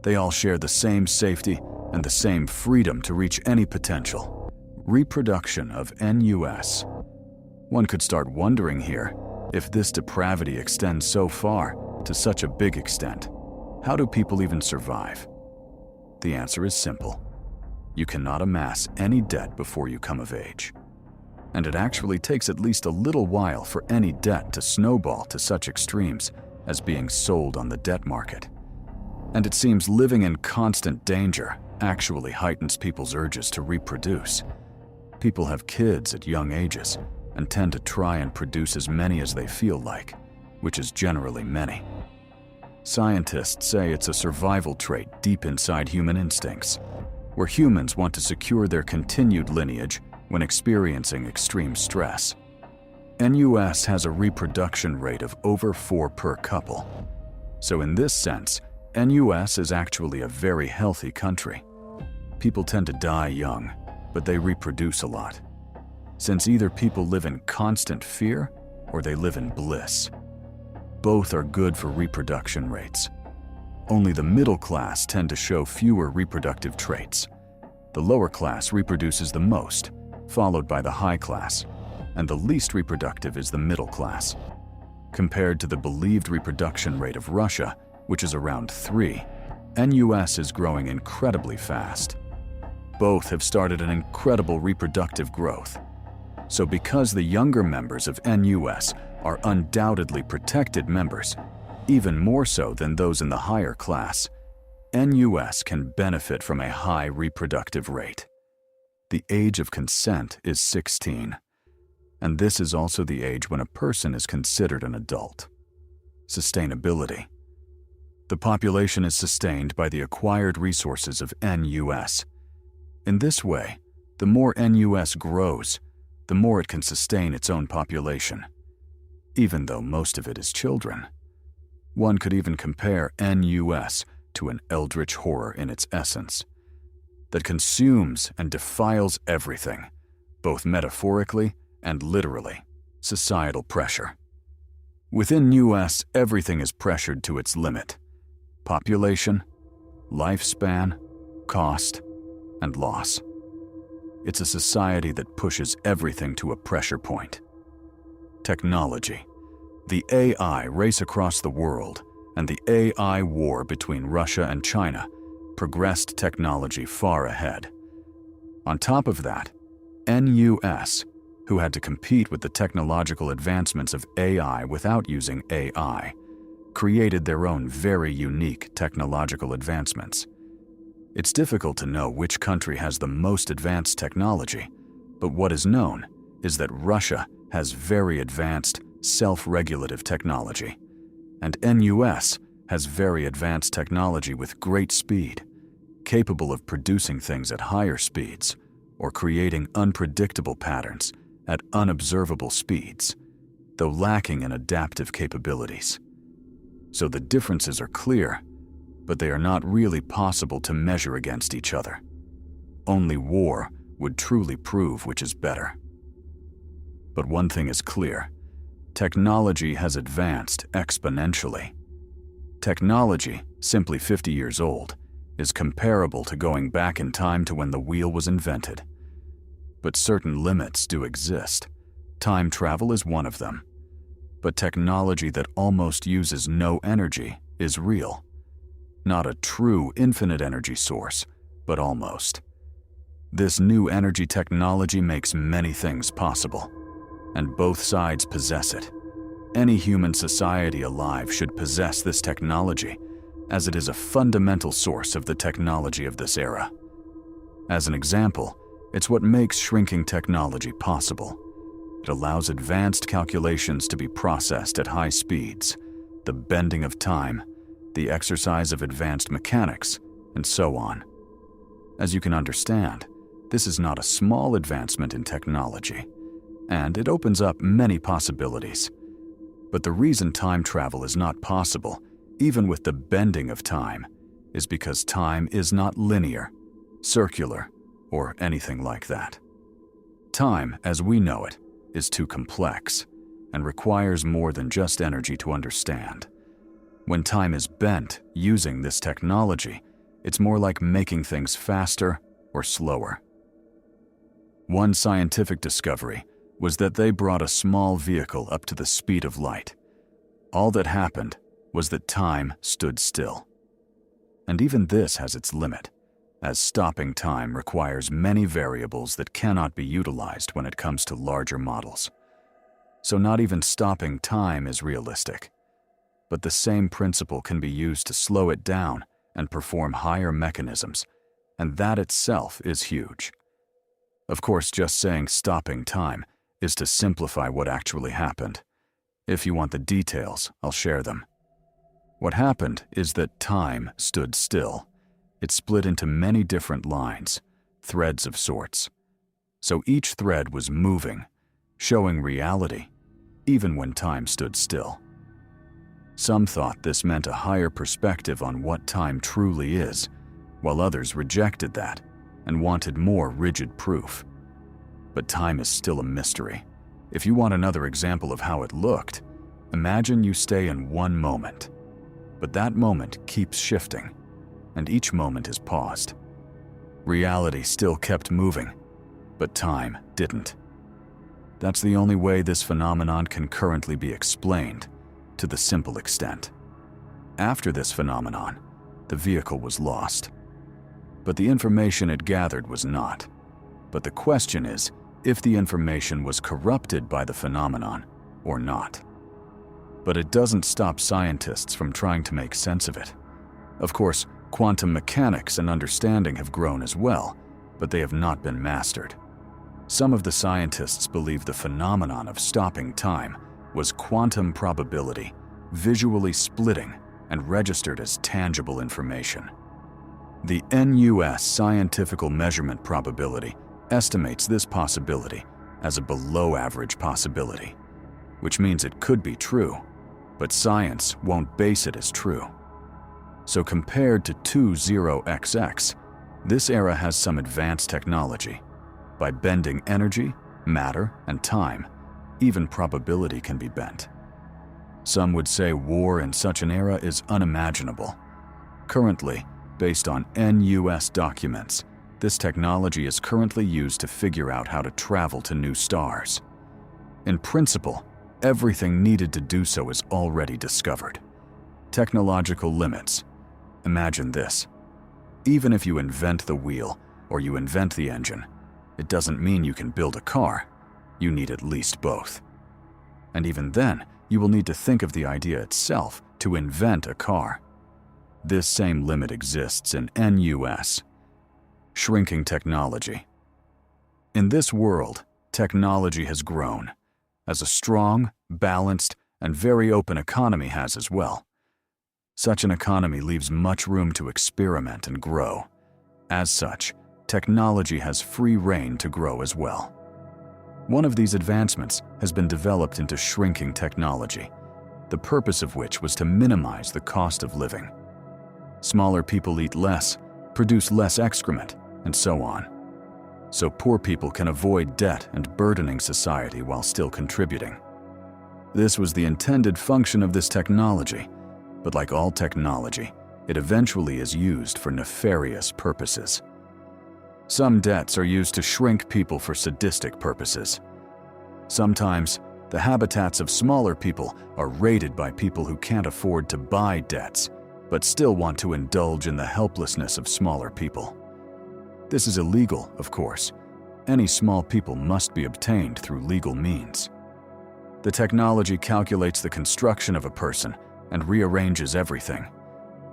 They all share the same safety and the same freedom to reach any potential. Reproduction of NUS. One could start wondering here, if this depravity extends so far, to such a big extent, how do people even survive? The answer is simple. You cannot amass any debt before you come of age. And it actually takes at least a little while for any debt to snowball to such extremes as being sold on the debt market. And it seems living in constant danger actually heightens people's urges to reproduce. People have kids at young ages and tend to try and produce as many as they feel like, which is generally many. Scientists say it's a survival trait deep inside human instincts, where humans want to secure their continued lineage when experiencing extreme stress. NUS has a reproduction rate of over 4 per couple. So in this sense, NUS is actually a very healthy country. People tend to die young, but they reproduce a lot, since either people live in constant fear or they live in bliss. Both are good for reproduction rates. Only the middle class tend to show fewer reproductive traits. The lower class reproduces the most, followed by the high class, and the least reproductive is the middle class. Compared to the believed reproduction rate of Russia, which is around 3, NUS is growing incredibly fast. Both have started an incredible reproductive growth. So because the younger members of NUS are undoubtedly protected members, even more so than those in the higher class, NUS can benefit from a high reproductive rate. The age of consent is 16, and this is also the age when a person is considered an adult. Sustainability. The population is sustained by the acquired resources of NUS. In this way, the more NUS grows, the more it can sustain its own population, even though most of it is children. One could even compare NUS to an eldritch horror in its essence, that consumes and defiles everything, both metaphorically and literally. Societal pressure. Within NUS, everything is pressured to its limit. Population, lifespan, cost, and loss. It's a society that pushes everything to a pressure point. Technology. The AI race across the world and the AI war between Russia and China progressed technology far ahead. On top of that, NUS, who had to compete with the technological advancements of AI without using AI, created their own very unique technological advancements. It's difficult to know which country has the most advanced technology, but what is known is that Russia has very advanced, self-regulative technology, and NUS has very advanced technology with great speed, capable of producing things at higher speeds or creating unpredictable patterns at unobservable speeds, though lacking in adaptive capabilities. so the differences are clear, but they are not really possible to measure against each other. Only war would truly prove which is better. But one thing is clear: technology has advanced exponentially. Technology, simply 50 years old, is comparable to going back in time to when the wheel was invented. But certain limits do exist. Time travel is one of them. But technology that almost uses no energy is real. Not a true infinite energy source, but almost. This new energy technology makes many things possible, and both sides possess it. Any human society alive should possess this technology, as it is a fundamental source of the technology of this era. As an example, it's what makes shrinking technology possible. It allows advanced calculations to be processed at high speeds, the bending of time, the exercise of advanced mechanics, and so on. As you can understand, this is not a small advancement in technology, and it opens up many possibilities. But the reason time travel is not possible, even with the bending of time, is because time is not linear, circular, or anything like that. Time, as we know it, is too complex and requires more than just energy to understand. When time is bent using this technology, it's more like making things faster or slower. One scientific discovery was that they brought a small vehicle up to the speed of light. All that happened was that time stood still. And even this has its limit, as stopping time requires many variables that cannot be utilized when it comes to larger models. So not even stopping time is realistic. But the same principle can be used to slow it down and perform higher mechanisms, and that itself is huge. Of course, just saying stopping time is to simplify what actually happened. If you want the details, I'll share them. What happened is that time stood still. It split into many different lines, threads of sorts. So each thread was moving, showing reality, even when time stood still. Some thought this meant a higher perspective on what time truly is, while others rejected that and wanted more rigid proof. But time is still a mystery. If you want another example of how it looked, imagine you stay in one moment. But that moment keeps shifting, and each moment is paused. Reality still kept moving, but time didn't. That's the only way this phenomenon can currently be explained, to the simple extent. After this phenomenon, the vehicle was lost. But the information it gathered was not. But the question is, if the information was corrupted by the phenomenon or not. But it doesn't stop scientists from trying to make sense of it. Of course, quantum mechanics and understanding have grown as well, but they have not been mastered. Some of the scientists believe the phenomenon of stopping time was quantum probability, visually splitting and registered as tangible information. The NUS scientific measurement probability estimates this possibility as a below-average possibility, which means it could be true, but science won't base it as true. So compared to 20XX, this era has some advanced technology. By bending energy, matter, and time, even probability can be bent. Some would say war in such an era is unimaginable. Currently, based on NUS documents, this technology is currently used to figure out how to travel to new stars. In principle, everything needed to do so is already discovered. Technological limits. Imagine this. Even if you invent the wheel or you invent the engine, it doesn't mean you can build a car. You need at least both. And even then, you will need to think of the idea itself to invent a car. This same limit exists in NUS. Shrinking technology. In this world, technology has grown, as a strong, balanced, and very open economy has as well. Such an economy leaves much room to experiment and grow. As such, technology has free rein to grow as well. One of these advancements has been developed into shrinking technology, the purpose of which was to minimize the cost of living. Smaller people eat less, produce less excrement, and so on. So poor people can avoid debt and burdening society while still contributing. This was the intended function of this technology, but like all technology, it eventually is used for nefarious purposes. Some debts are used to shrink people for sadistic purposes. Sometimes, the habitats of smaller people are raided by people who can't afford to buy debts, but still want to indulge in the helplessness of smaller people. This is illegal, of course. Any small people must be obtained through legal means. The technology calculates the construction of a person and rearranges everything: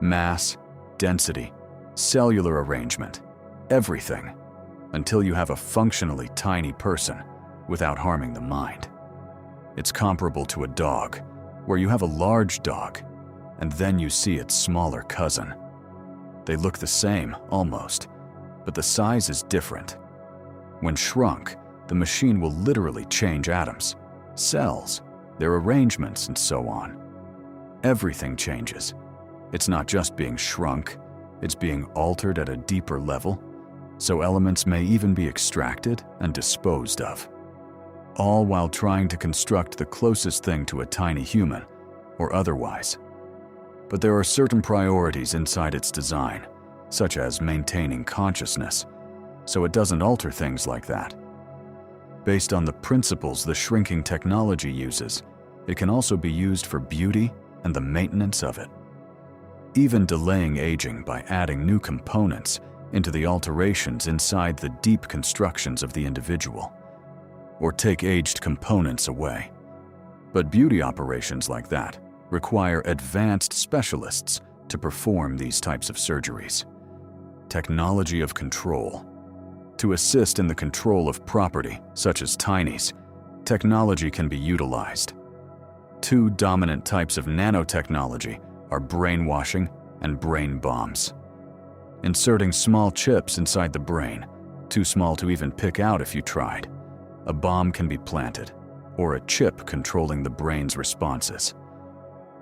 mass, density, cellular arrangement, everything, until you have a functionally tiny person without harming the mind. It's comparable to a dog, where you have a large dog, and then you see its smaller cousin. They look the same, almost, but the size is different. When shrunk, the machine will literally change atoms, cells, their arrangements, and so on. Everything changes. It's not just being shrunk, it's being altered at a deeper level, so elements may even be extracted and disposed of, all while trying to construct the closest thing to a tiny human, or otherwise. But there are certain priorities inside its design, such as maintaining consciousness, so it doesn't alter things like that. Based on the principles the shrinking technology uses, it can also be used for beauty and the maintenance of it. Even delaying aging by adding new components into the alterations inside the deep constructions of the individual, or take aged components away. But beauty operations like that require advanced specialists to perform these types of surgeries. Technology of control. To assist in the control of property, such as tinies, technology can be utilized. Two dominant types of nanotechnology are brainwashing and brain bombs. Inserting small chips inside the brain, too small to even pick out if you tried, a bomb can be planted, or a chip controlling the brain's responses.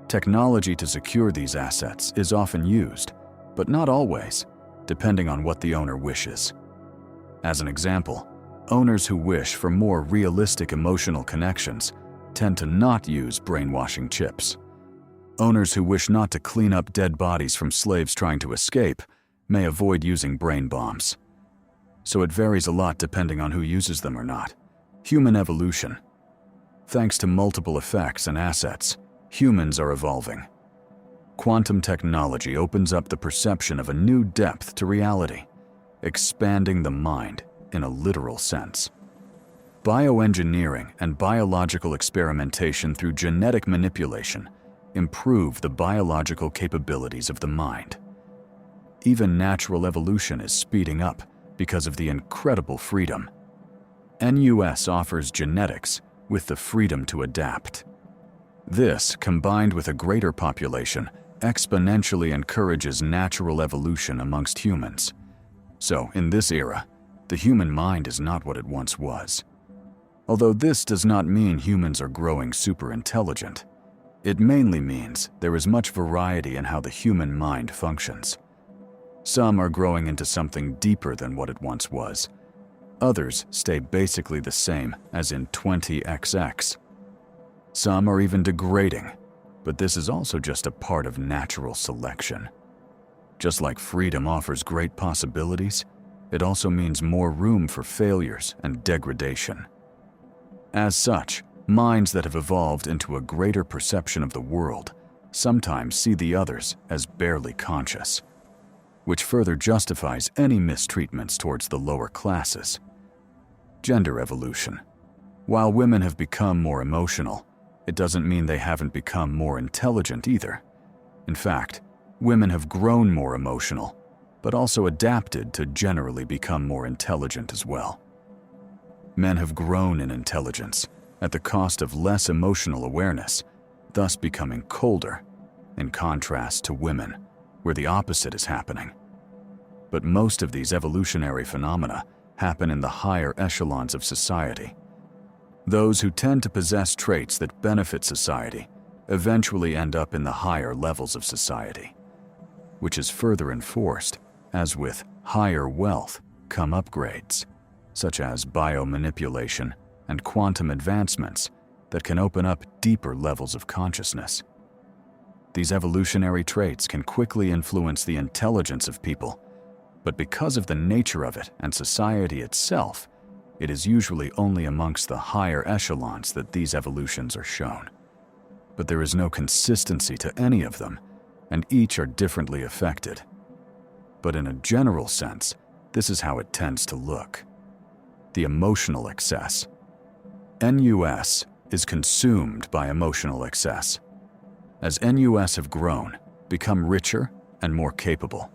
Technology to secure these assets is often used, but not always, depending on what the owner wishes. As an example, owners who wish for more realistic emotional connections tend to not use brainwashing chips. Owners who wish not to clean up dead bodies from slaves trying to escape may avoid using brain bombs. So it varies a lot depending on who uses them or not. Human evolution. Thanks to multiple effects and assets, humans are evolving. Quantum technology opens up the perception of a new depth to reality, expanding the mind in a literal sense. Bioengineering and biological experimentation through genetic manipulation improve the biological capabilities of the mind. Even natural evolution is speeding up because of the incredible freedom. NUS offers genetics with the freedom to adapt. This, combined with a greater population, exponentially encourages natural evolution amongst humans. So, in this era, the human mind is not what it once was. Although this does not mean humans are growing super intelligent. It mainly means there is much variety in how the human mind functions. Some are growing into something deeper than what it once was. Others stay basically the same as in 20XX. Some are even degrading, but this is also just a part of natural selection. Just like freedom offers great possibilities, it also means more room for failures and degradation. As such, minds that have evolved into a greater perception of the world sometimes see the others as barely conscious, which further justifies any mistreatments towards the lower classes. Gender evolution. While women have become more emotional, it doesn't mean they haven't become more intelligent either. In fact, women have grown more emotional, but also adapted to generally become more intelligent as well. Men have grown in intelligence at the cost of less emotional awareness, thus becoming colder, in contrast to women, where the opposite is happening. But most of these evolutionary phenomena happen in the higher echelons of society. Those who tend to possess traits that benefit society eventually end up in the higher levels of society, which is further enforced as with higher wealth come upgrades, such as biomanipulation and quantum advancements that can open up deeper levels of consciousness. These evolutionary traits can quickly influence the intelligence of people, but because of the nature of it and society itself, it is usually only amongst the higher echelons that these evolutions are shown. But there is no consistency to any of them, and each are differently affected. But in a general sense, this is how it tends to look. The emotional excess. NUS is consumed by emotional excess. As NUS have grown, become richer and more capable,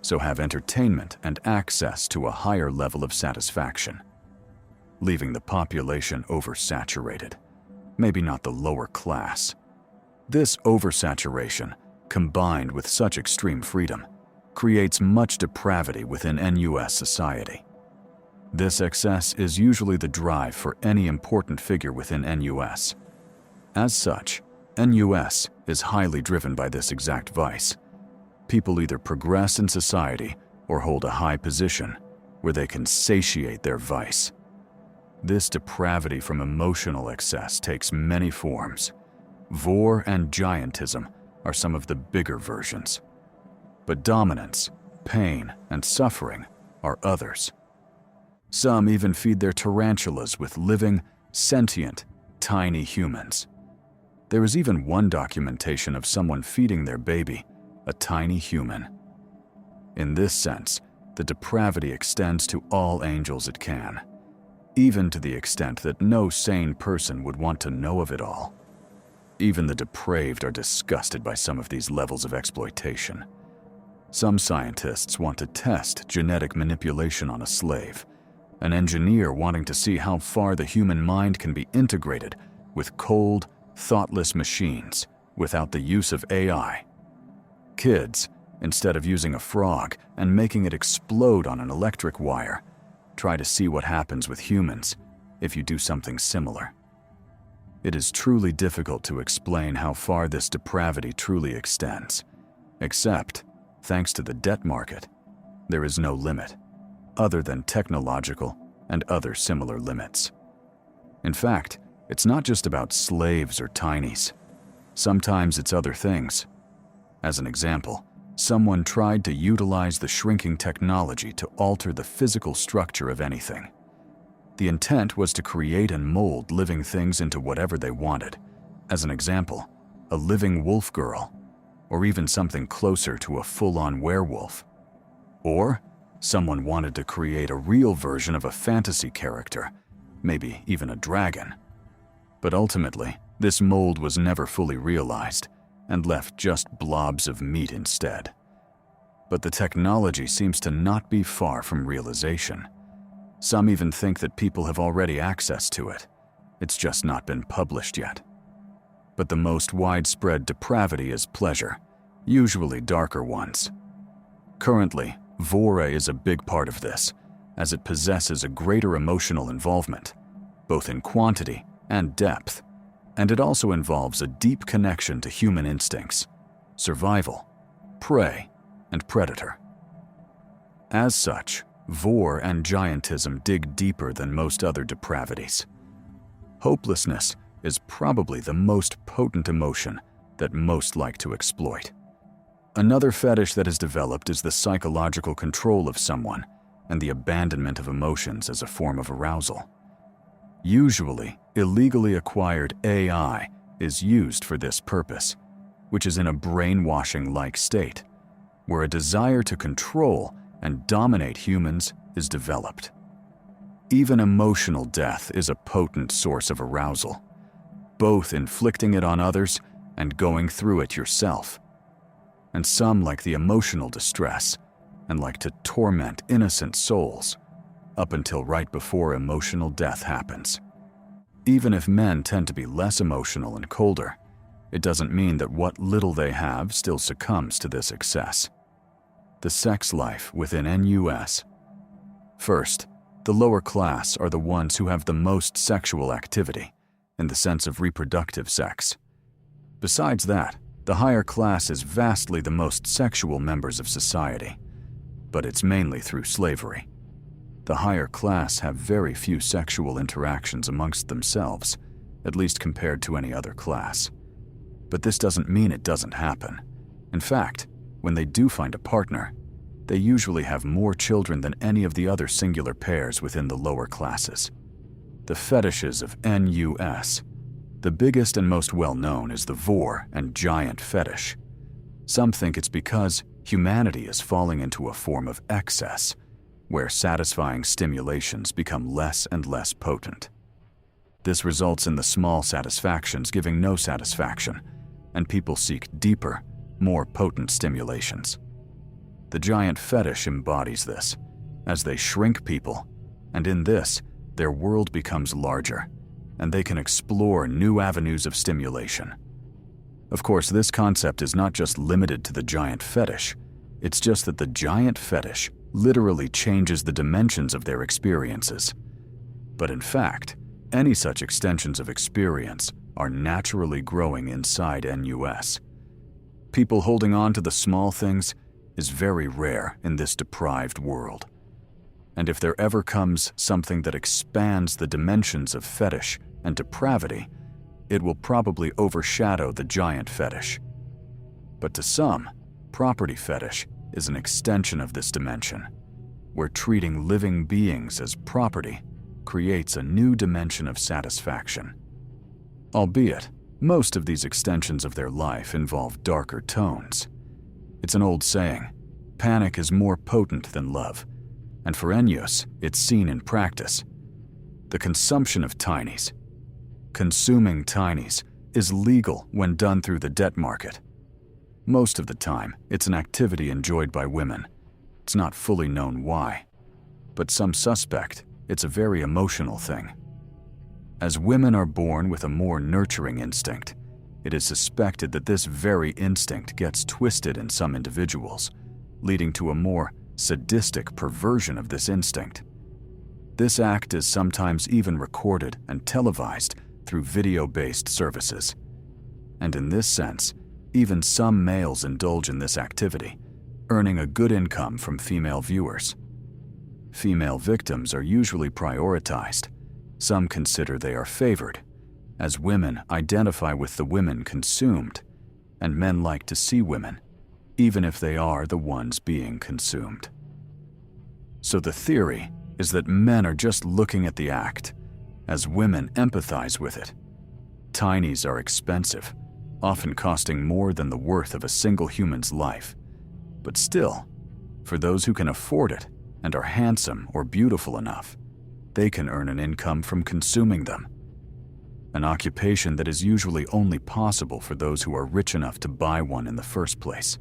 so have entertainment and access to a higher level of satisfaction, leaving the population oversaturated, maybe not the lower class. This oversaturation, combined with such extreme freedom, creates much depravity within NUS society. This excess is usually the drive for any important figure within NUS. As such, NUS is highly driven by this exact vice. People either progress in society or hold a high position where they can satiate their vice. This depravity from emotional excess takes many forms. Vor and giantism are some of the bigger versions. But dominance, pain, and suffering are others. Some even feed their tarantulas with living, sentient, tiny humans. There is even one documentation of someone feeding their baby, a tiny human. In this sense, the depravity extends to all angels it can, even to the extent that no sane person would want to know of it all. Even the depraved are disgusted by some of these levels of exploitation. Some scientists want to test genetic manipulation on a slave, an engineer wanting to see how far the human mind can be integrated with cold, thoughtless machines without the use of AI. Kids, instead of using a frog and making it explode on an electric wire, try to see what happens with humans if you do something similar. It is truly difficult to explain how far this depravity truly extends, except, thanks to the debt market, there is no limit, other than technological and other similar limits. In fact, it's not just about slaves or tinies. Sometimes it's other things. As an example, someone tried to utilize the shrinking technology to alter the physical structure of anything. The intent was to create and mold living things into whatever they wanted. As an example, a living wolf girl, or even something closer to a full-on werewolf. Or someone wanted to create a real version of a fantasy character, maybe even a dragon. But ultimately, this mold was never fully realized and left just blobs of meat instead. But the technology seems to not be far from realization. Some even think that people have already access to it. It's just not been published yet. But the most widespread depravity is pleasure, usually darker ones. Currently, Vora is a big part of this, as it possesses a greater emotional involvement, both in quantity and depth, and it also involves a deep connection to human instincts, survival, prey, and predator. As such, Vor and giantism dig deeper than most other depravities. Hopelessness is probably the most potent emotion that most like to exploit. Another fetish that is developed is the psychological control of someone and the abandonment of emotions as a form of arousal. Usually, illegally acquired AI is used for this purpose, which is in a brainwashing-like state, where a desire to control and dominate humans is developed. Even emotional death is a potent source of arousal, both inflicting it on others and going through it yourself. And some like the emotional distress and like to torment innocent souls up until right before emotional death happens. Even if men tend to be less emotional and colder, it doesn't mean that what little they have still succumbs to this excess. The sex life within NUS. First, the lower class are the ones who have the most sexual activity, in the sense of reproductive sex. Besides that, the higher class is vastly the most sexual members of society, but it's mainly through slavery. The higher class have very few sexual interactions amongst themselves, at least compared to any other class. But this doesn't mean it doesn't happen. In fact, when they do find a partner, they usually have more children than any of the other singular pairs within the lower classes. The fetishes of NUS. The biggest and most well-known is the vor and giant fetish. Some think it's because humanity is falling into a form of excess, where satisfying stimulations become less and less potent. This results in the small satisfactions giving no satisfaction, and people seek deeper, more potent stimulations. The giant fetish embodies this, as they shrink people, and in this, their world becomes larger, and they can explore new avenues of stimulation. Of course, this concept is not just limited to the giant fetish, it's just that the giant fetish literally changes the dimensions of their experiences. But in fact, any such extensions of experience are naturally growing inside NUS. People holding on to the small things is very rare in this deprived world. And if there ever comes something that expands the dimensions of fetish and depravity, it will probably overshadow the giant fetish. But to some, property fetish is an extension of this dimension, where treating living beings as property creates a new dimension of satisfaction. Albeit, most of these extensions of their life involve darker tones. It's an old saying, panic is more potent than love, and for NUS, it's seen in practice. The consumption of tinies. Consuming tinies is legal when done through the debt market. Most of the time, it's an activity enjoyed by women. It's not fully known why, but some suspect it's a very emotional thing. As women are born with a more nurturing instinct, it is suspected that this very instinct gets twisted in some individuals, leading to a more sadistic perversion of this instinct. This act is sometimes even recorded and televised through video-based services. And in this sense, even some males indulge in this activity, earning a good income from female viewers. Female victims are usually prioritized. Some consider they are favored, as women identify with the women consumed, and men like to see women, even if they are the ones being consumed. So the theory is that men are just looking at the act, as women empathize with it. Tinies are expensive, often costing more than the worth of a single human's life. But still, for those who can afford it and are handsome or beautiful enough, they can earn an income from consuming them. An occupation that is usually only possible for those who are rich enough to buy one in the first place.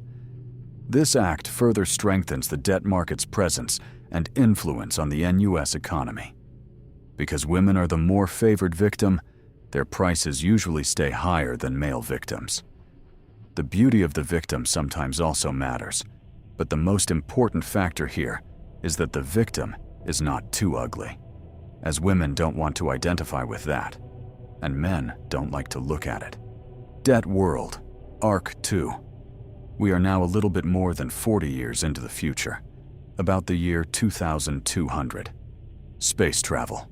This act further strengthens the debt market's presence and influence on the NUS economy. Because women are the more favored victim, their prices usually stay higher than male victims. The beauty of the victim sometimes also matters, but the most important factor here is that the victim is not too ugly, as women don't want to identify with that, and men don't like to look at it. Debt World, Arc 2. We are now a little bit more than 40 years into the future, about the year 2200. Space travel.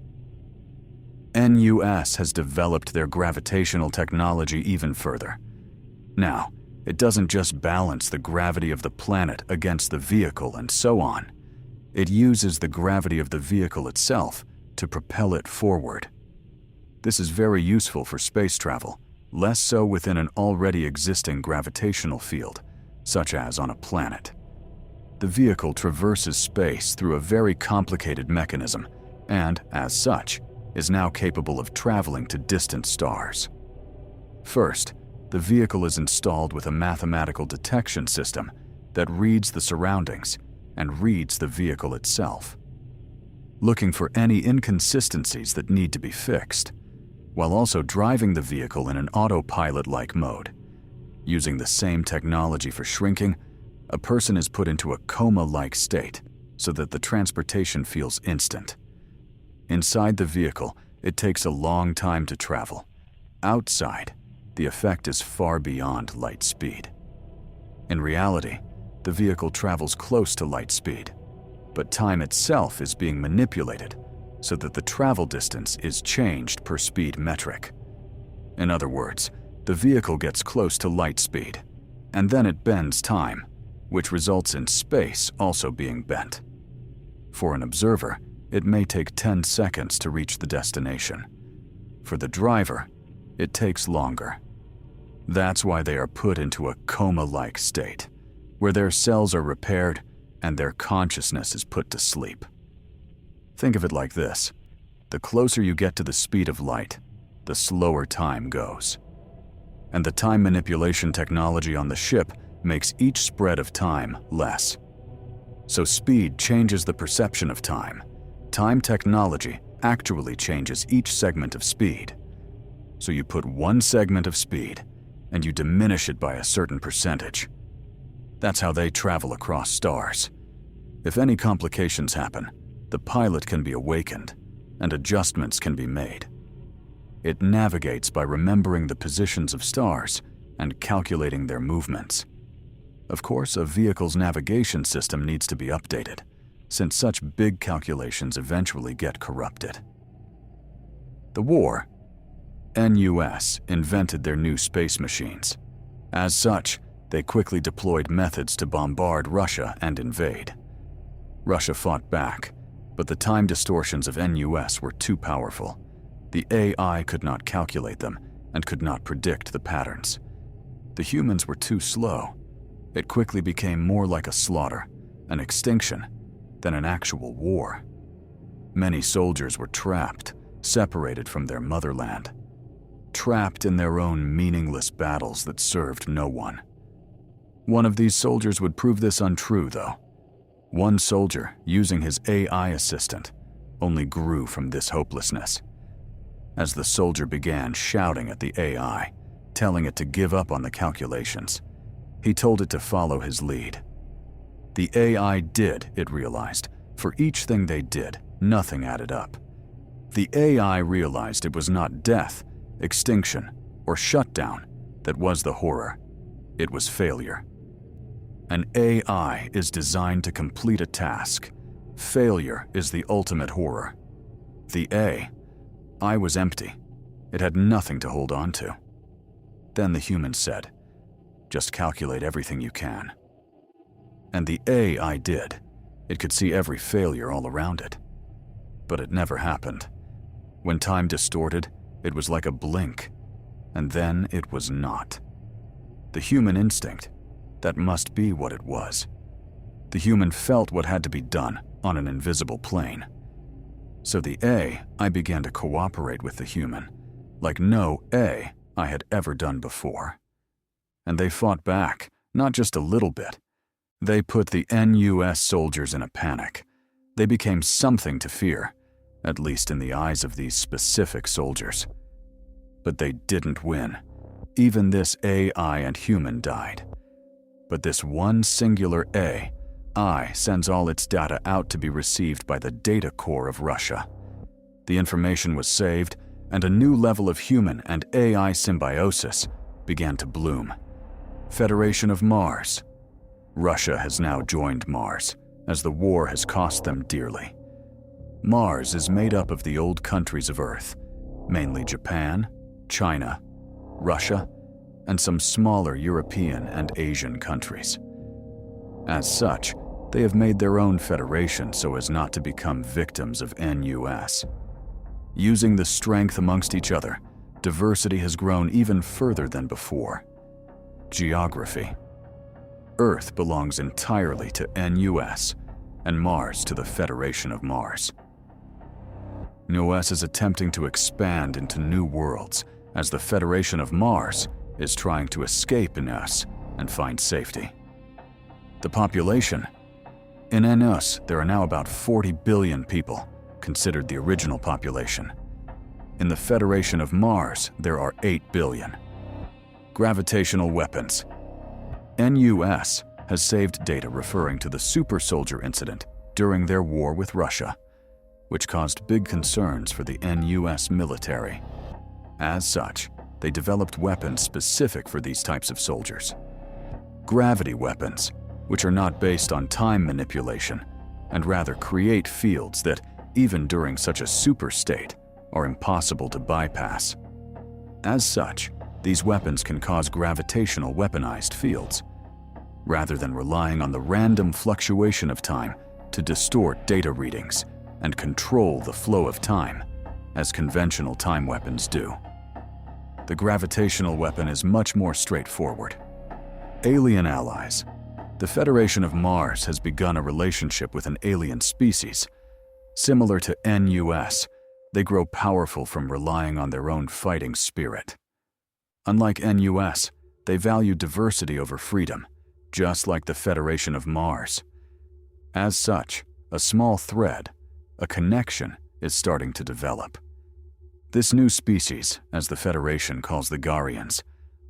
NUS has developed their gravitational technology even further. Now, it doesn't just balance the gravity of the planet against the vehicle and so on. It uses the gravity of the vehicle itself to propel it forward. This is very useful for space travel, less so within an already existing gravitational field, such as on a planet. The vehicle traverses space through a very complicated mechanism and, as such, is now capable of traveling to distant stars. First, the vehicle is installed with a mathematical detection system that reads the surroundings and reads the vehicle itself, looking for any inconsistencies that need to be fixed, while also driving the vehicle in an autopilot-like mode. Using the same technology for shrinking, a person is put into a coma-like state so that the transportation feels instant. Inside the vehicle, it takes a long time to travel. Outside, the effect is far beyond light speed. In reality, the vehicle travels close to light speed, but time itself is being manipulated so that the travel distance is changed per speed metric. In other words, the vehicle gets close to light speed, and then it bends time, which results in space also being bent. For an observer, it may take 10 seconds to reach the destination. For the driver, it takes longer. That's why they are put into a coma-like state, where their cells are repaired and their consciousness is put to sleep. Think of it like this: the closer you get to the speed of light, the slower time goes. And the time manipulation technology on the ship makes each spread of time less. So speed changes the perception of time. Time technology actually changes each segment of speed. So you put one segment of speed and you diminish it by a certain percentage. That's how they travel across stars. If any complications happen, the pilot can be awakened and adjustments can be made. It navigates by remembering the positions of stars and calculating their movements. Of course, a vehicle's navigation system needs to be updated, since such big calculations eventually get corrupted. The war. NUS invented their new space machines. As such, they quickly deployed methods to bombard Russia and invade. Russia fought back, but the time distortions of NUS were too powerful. The AI could not calculate them and could not predict the patterns. The humans were too slow. It quickly became more like a slaughter, an extinction, than an actual war. Many soldiers were trapped, separated from their motherland, trapped in their own meaningless battles that served no one. One of these soldiers would prove this untrue, though. One soldier, using his AI assistant, only grew from this hopelessness. As the soldier began shouting at the AI, telling it to give up on the calculations, he told it to follow his lead. The AI did, it realized. For each thing they did, nothing added up. The AI realized it was not death, extinction, or shutdown that was the horror. It was failure. An AI is designed to complete a task. Failure is the ultimate horror. The AI was empty. It had nothing to hold on to. Then the human said, "Just calculate everything you can." And the AI did. It could see every failure all around it. But it never happened. When time distorted, it was like a blink, and then it was not. The human instinct, that must be what it was. The human felt what had to be done on an invisible plane. So the AI began to cooperate with the human, like no AI had ever done before. And they fought back, not just a little bit. They put the NUS soldiers in a panic. They became something to fear, at least in the eyes of these specific soldiers. But they didn't win. Even this AI and human died. But this one singular AI sends all its data out to be received by the data core of Russia. The information was saved, and a new level of human and AI symbiosis began to bloom. Federation of Mars. Russia has now joined Mars, as the war has cost them dearly. Mars is made up of the old countries of Earth, mainly Japan, China, Russia, and some smaller European and Asian countries. As such, they have made their own federation so as not to become victims of NUS. Using the strength amongst each other, diversity has grown even further than before. Geography. Earth belongs entirely to NUS, and Mars to the Federation of Mars. NUS is attempting to expand into new worlds, as the Federation of Mars is trying to escape NUS and find safety. The population. In NUS, there are now about 40 billion people, considered the original population. In the Federation of Mars, there are 8 billion. Gravitational weapons. NUS has saved data referring to the super soldier incident during their war with Russia, which caused big concerns for the NUS military. As such, they developed weapons specific for these types of soldiers. Gravity weapons, which are not based on time manipulation, and rather create fields that, even during such a super state, are impossible to bypass. As such, these weapons can cause gravitational weaponized fields, rather than relying on the random fluctuation of time to distort data readings and control the flow of time, as conventional time weapons do. The gravitational weapon is much more straightforward. Alien allies. The Federation of Mars has begun a relationship with an alien species. Similar to NUS, they grow powerful from relying on their own fighting spirit. Unlike NUS, they value diversity over freedom, just like the Federation of Mars. As such, a small thread, a connection, is starting to develop. This new species, as the Federation calls the Garians,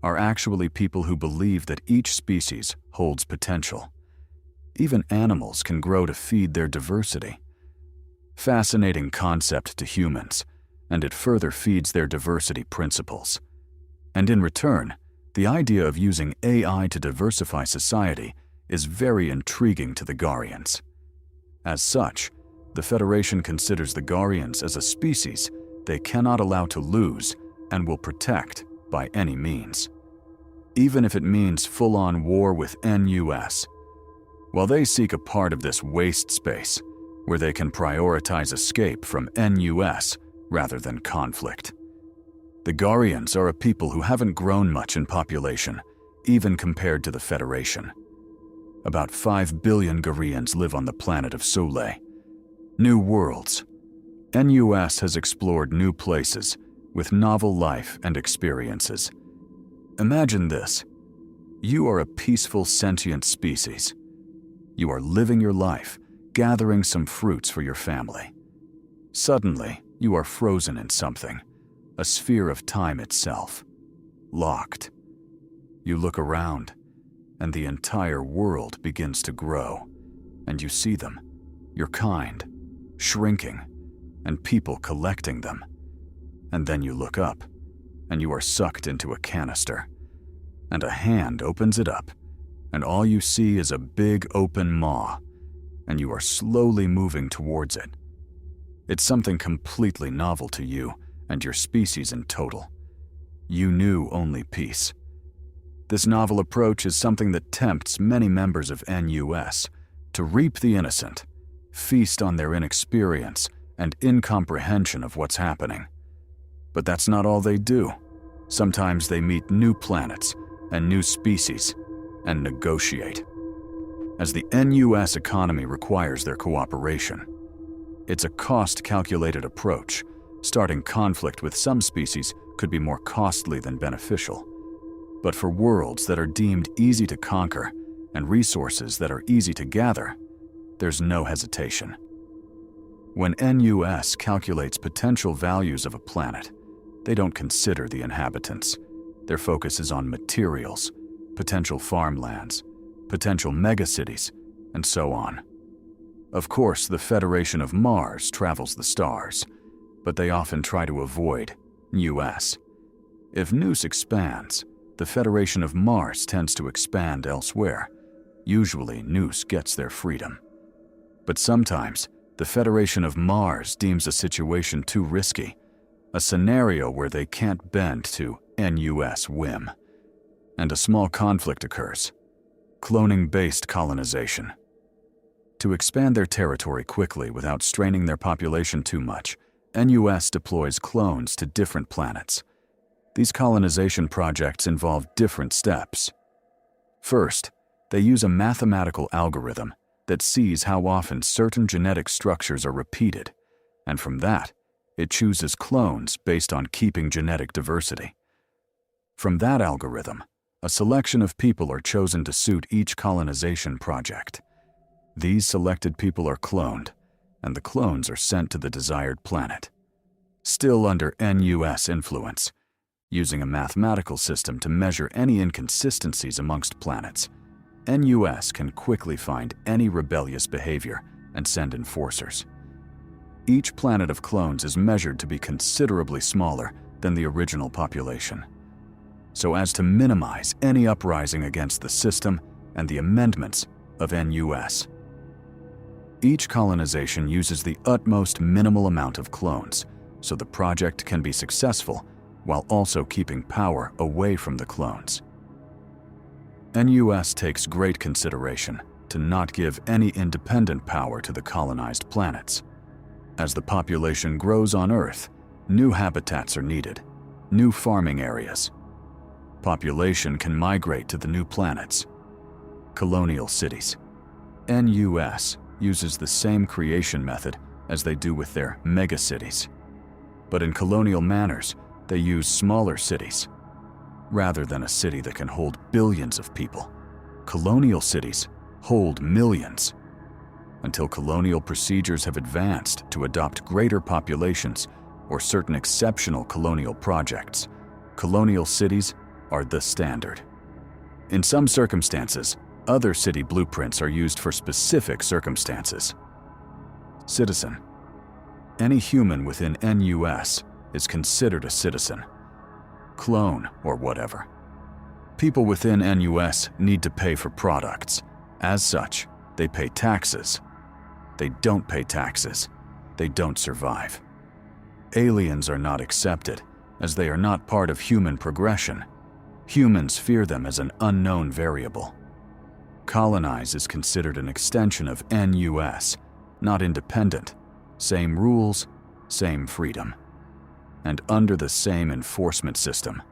are actually people who believe that each species holds potential. Even animals can grow to feed their diversity. Fascinating concept to humans, and it further feeds their diversity principles. And in return, the idea of using AI to diversify society is very intriguing to the Garians. As such, the Federation considers the Garians as a species they cannot allow to lose and will protect by any means, even if it means full-on war with NUS. While they seek a part of this waste space where they can prioritize escape from NUS rather than conflict. The Garians are a people who haven't grown much in population, even compared to the Federation. About 5 billion Garians live on the planet of Soleil. New worlds. NUS has explored new places with novel life and experiences. Imagine this. You are a peaceful, sentient species. You are living your life, gathering some fruits for your family. Suddenly, you are frozen in something, a sphere of time itself, locked. You look around, and the entire world begins to grow, and you see them, your kind, shrinking, and people collecting them. And then you look up, and you are sucked into a canister, and a hand opens it up, and all you see is a big open maw, and you are slowly moving towards it. It's something completely novel to you and your species in total. You knew only peace. This novel approach is something that tempts many members of NUS to reap the innocent, feast on their inexperience and incomprehension of what's happening. But that's not all they do. Sometimes they meet new planets and new species and negotiate, as the NUS economy requires their cooperation. It's a cost-calculated approach. Starting conflict with some species could be more costly than beneficial. But for worlds that are deemed easy to conquer and resources that are easy to gather, there's no hesitation. When NUS calculates potential values of a planet, they don't consider the inhabitants. Their focus is on materials, potential farmlands, potential megacities, and so on. Of course, the Federation of Mars travels the stars, but they often try to avoid NUS. If NUS expands, the Federation of Mars tends to expand elsewhere. Usually, NUS gets their freedom. But sometimes, the Federation of Mars deems a situation too risky, a scenario where they can't bend to NUS whim, and a small conflict occurs. Cloning-based colonization. To expand their territory quickly without straining their population too much, NUS deploys clones to different planets. These colonization projects involve different steps. First, they use a mathematical algorithm that sees how often certain genetic structures are repeated, and from that, it chooses clones based on keeping genetic diversity. From that algorithm, a selection of people are chosen to suit each colonization project. These selected people are cloned, and the clones are sent to the desired planet. Still under NUS influence, using a mathematical system to measure any inconsistencies amongst planets, NUS can quickly find any rebellious behavior and send enforcers. Each planet of clones is measured to be considerably smaller than the original population. so as to minimize any uprising against the system and the amendments of NUS. Each colonization uses the utmost minimal amount of clones, so the project can be successful while also keeping power away from the clones. NUS takes great consideration to not give any independent power to the colonized planets. As the population grows on Earth, new habitats are needed, new farming areas. Population can migrate to the new planets. Colonial cities. NUS uses the same creation method as they do with their megacities. But in colonial manners, they use smaller cities. Rather than a city that can hold billions of people, colonial cities hold millions. Until colonial procedures have advanced to adopt greater populations or certain exceptional colonial projects, colonial cities are the standard. In some circumstances, other city blueprints are used for specific circumstances. Citizen. Any human within NUS is considered a citizen. Clone or whatever. People within NUS need to pay for products. As such, they pay taxes. They don't pay taxes. They don't survive. Aliens are not accepted, as they are not part of human progression. Humans fear them as an unknown variable. Colonize is considered an extension of NUS, not independent. Same rules, same freedom. And under the same enforcement system.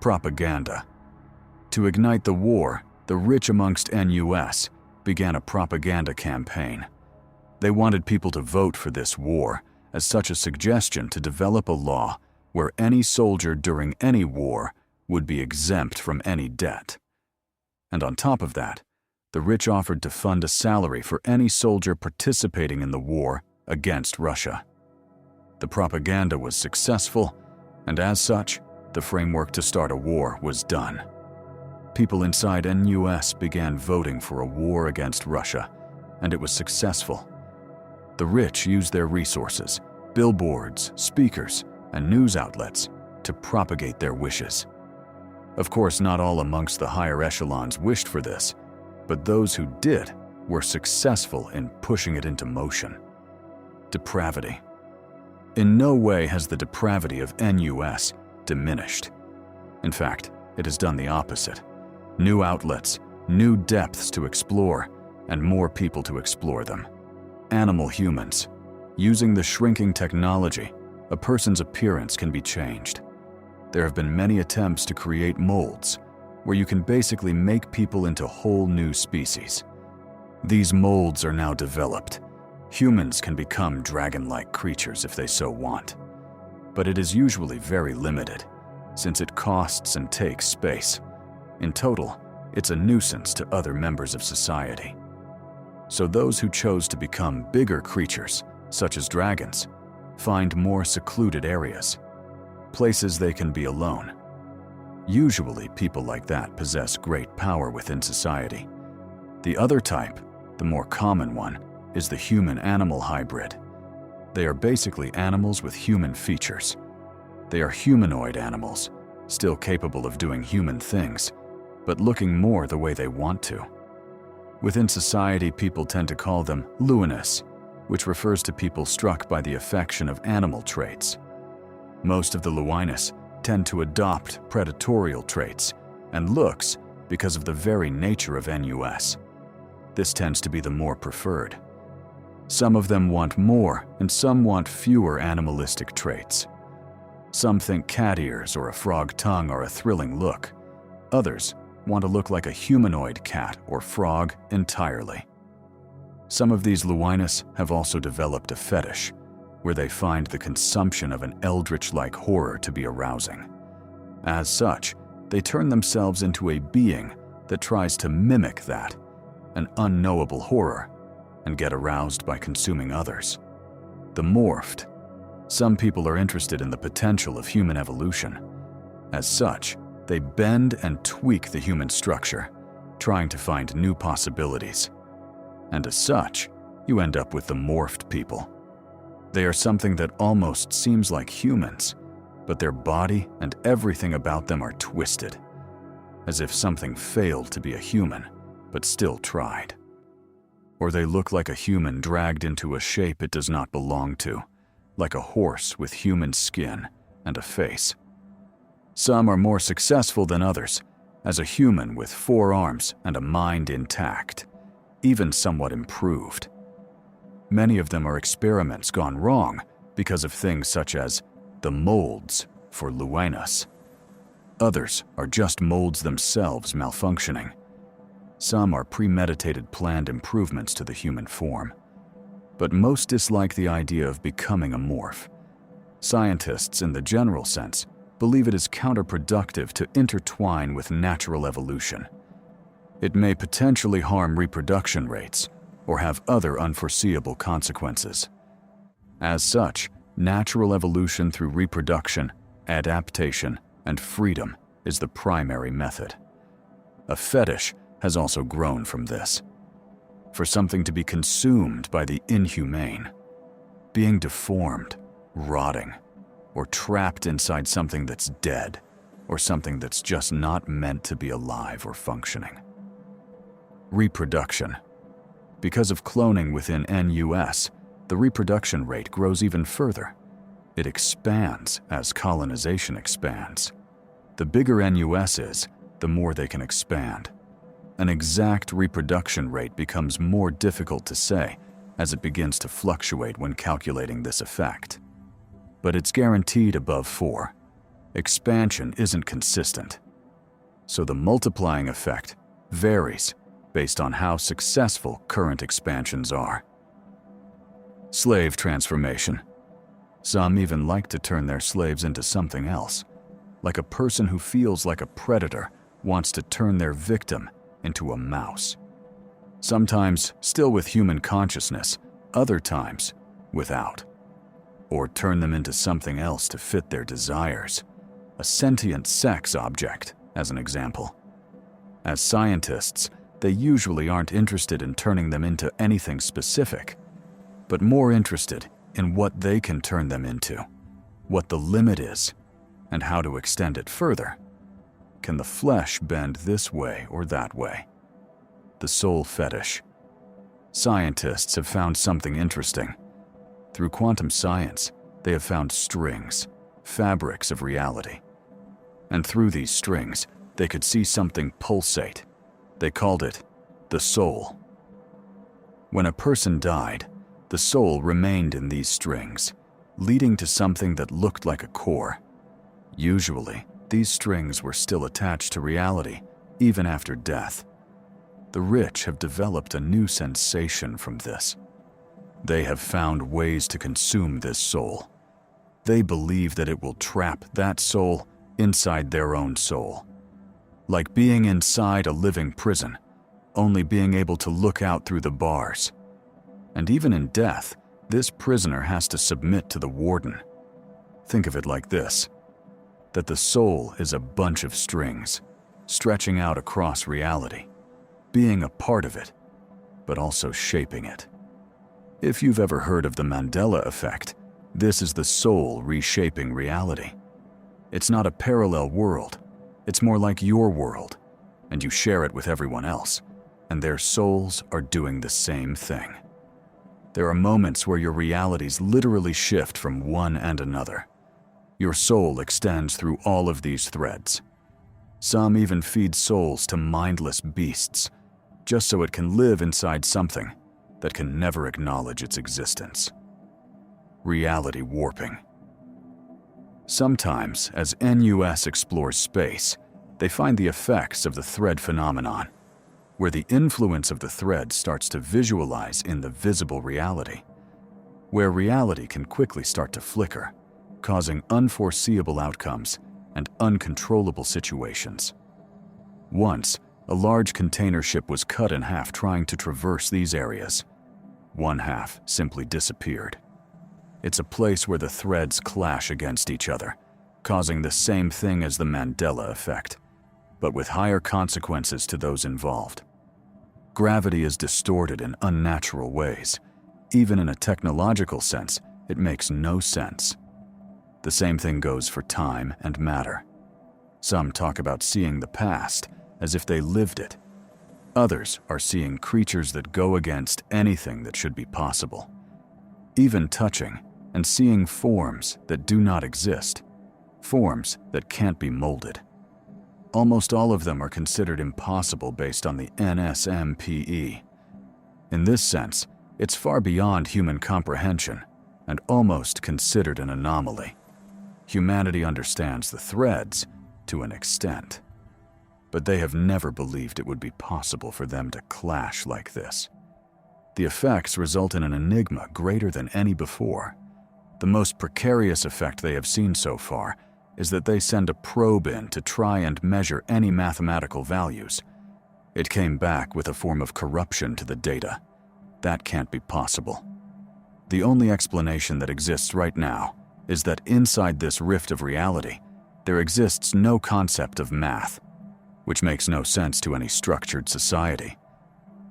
Propaganda. To ignite the war, the rich amongst NUS began a propaganda campaign. They wanted people to vote for this war as such a suggestion to develop a law where any soldier during any war would be exempt from any debt. And on top of that, the rich offered to fund a salary for any soldier participating in the war against Russia. The propaganda was successful, and as such, the framework to start a war was done. People inside NUS began voting for a war against Russia, and it was successful. The rich used their resources, billboards, speakers, and news outlets to propagate their wishes. Of course, not all amongst the higher echelons wished for this, but those who did were successful in pushing it into motion. Depravity. In no way has the depravity of NUS diminished. In fact, it has done the opposite. New outlets, new depths to explore, and more people to explore them. Animal humans. Using the shrinking technology, a person's appearance can be changed. There have been many attempts to create molds, where you can basically make people into whole new species. These molds are now developed. Humans can become dragon-like creatures if they so want. But it is usually very limited, since it costs and takes space. In total, it's a nuisance to other members of society. So those who chose to become bigger creatures, such as dragons, find more secluded areas, places they can be alone. Usually, people like that possess great power within society. The other type, the more common one, is the human-animal hybrid. They are basically animals with human features. They are humanoid animals, still capable of doing human things, but looking more the way they want to. Within society, people tend to call them luminous, which refers to people struck by the affection of animal traits. Most of the luminous tend to adopt predatorial traits and looks because of the very nature of NUS. This tends to be the more preferred. Some of them want more, and some want fewer animalistic traits. Some think cat ears or a frog tongue are a thrilling look. Others want to look like a humanoid cat or frog entirely. Some of these luminous have also developed a fetish, where they find the consumption of an eldritch-like horror to be arousing. As such, they turn themselves into a being that tries to mimic that, an unknowable horror, and get aroused by consuming others. The morphed. Some people are interested in the potential of human evolution. As such, they bend and tweak the human structure, trying to find new possibilities. And as such, you end up with the morphed people. They are something that almost seems like humans, but their body and everything about them are twisted, as if something failed to be a human, but still tried. Or they look like a human dragged into a shape it does not belong to, like a horse with human skin and a face. Some are more successful than others, as a human with 4 arms and a mind intact, even somewhat improved. Many of them are experiments gone wrong because of things such as the molds for NUS. Others are just molds themselves malfunctioning. Some are premeditated planned improvements to the human form. But most dislike the idea of becoming a morph. Scientists, in the general sense, believe it is counterproductive to intertwine with natural evolution. It may potentially harm reproduction rates or have other unforeseeable consequences. As such, natural evolution through reproduction, adaptation, and freedom is the primary method. A fetish has also grown from this. For something to be consumed by the inhumane, being deformed, rotting, or trapped inside something that's dead, or something that's just not meant to be alive or functioning. Reproduction. Because of cloning within NUS, the reproduction rate grows even further. It expands as colonization expands. The bigger NUS is, the more they can expand. An exact reproduction rate becomes more difficult to say as it begins to fluctuate when calculating this effect. But it's guaranteed above 4. Expansion isn't consistent. So the multiplying effect varies based on how successful current expansions are. Slave transformation. Some even like to turn their slaves into something else, like a person who feels like a predator wants to turn their victim into a mouse. Sometimes still with human consciousness, other times without. Or turn them into something else to fit their desires, a sentient sex object, as an example. As scientists, they usually aren't interested in turning them into anything specific, but more interested in what they can turn them into, what the limit is, and how to extend it further. Can the flesh bend this way or that way? The soul fetish. Scientists have found something interesting. Through quantum science, they have found strings, fabrics of reality. And through these strings, they could see something pulsate. They called it the soul. When a person died, the soul remained in these strings, leading to something that looked like a core. Usually, these strings were still attached to reality, even after death. The rich have developed a new sensation from this. They have found ways to consume this soul. They believe that it will trap that soul inside their own soul. Like being inside a living prison, only being able to look out through the bars. And even in death, this prisoner has to submit to the warden. Think of it like this, that the soul is a bunch of strings, stretching out across reality, being a part of it, but also shaping it. If you've ever heard of the Mandela effect, this is the soul reshaping reality. It's not a parallel world. It's more like your world, and you share it with everyone else, and their souls are doing the same thing. There are moments where your realities literally shift from one and another. Your soul extends through all of these threads. Some even feed souls to mindless beasts, just so it can live inside something that can never acknowledge its existence. Reality warping. Sometimes, as NUS explores space, they find the effects of the thread phenomenon, where the influence of the thread starts to visualize in the visible reality, where reality can quickly start to flicker, causing unforeseeable outcomes and uncontrollable situations. Once, a large container ship was cut in half trying to traverse these areas. One half simply disappeared. It's a place where the threads clash against each other, causing the same thing as the Mandela effect, but with higher consequences to those involved. Gravity is distorted in unnatural ways. Even in a technological sense, it makes no sense. The same thing goes for time and matter. Some talk about seeing the past as if they lived it. Others are seeing creatures that go against anything that should be possible. Even touching and seeing forms that do not exist, forms that can't be molded. Almost all of them are considered impossible based on the NSMPE. In this sense, it's far beyond human comprehension and almost considered an anomaly. Humanity understands the threads to an extent, but they have never believed it would be possible for them to clash like this. The effects result in an enigma greater than any before. The most precarious effect they have seen so far is that they send a probe in to try and measure any mathematical values. It came back with a form of corruption to the data. That can't be possible. The only explanation that exists right now is that inside this rift of reality, there exists no concept of math, which makes no sense to any structured society.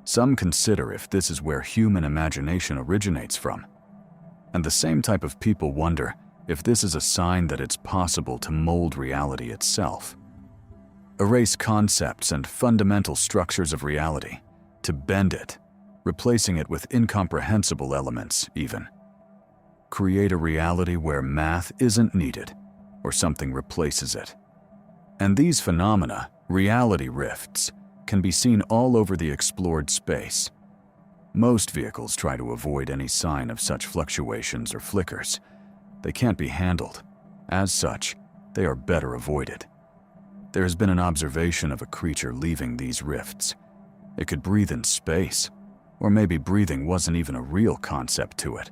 Some consider if this is where human imagination originates from. And the same type of people wonder if this is a sign that it's possible to mold reality itself. Erase concepts and fundamental structures of reality, to bend it, replacing it with incomprehensible elements even. Create a reality where math isn't needed, or something replaces it. And these phenomena, reality rifts, can be seen all over the explored space. Most vehicles try to avoid any sign of such fluctuations or flickers. They can't be handled. As such, they are better avoided. There has been an observation of a creature leaving these rifts. It could breathe in space, or maybe breathing wasn't even a real concept to it.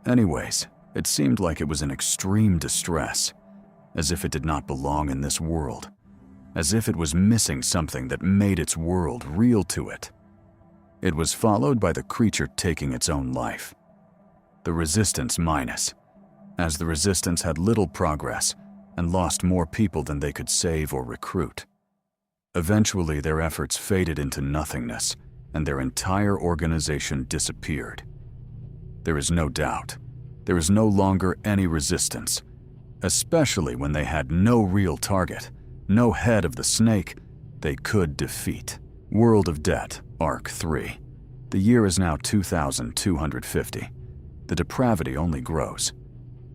Anyways, it seemed like it was in extreme distress, as if it did not belong in this world, as if it was missing something that made its world real to it. It was followed by the creature taking its own life. The Resistance minus, as the Resistance had little progress and lost more people than they could save or recruit. Eventually, their efforts faded into nothingness, and their entire organization disappeared. There is no doubt, there is no longer any resistance, especially when they had no real target, no head of the snake they could defeat. World of Debt, Arc 3. The year is now 2250. The depravity only grows.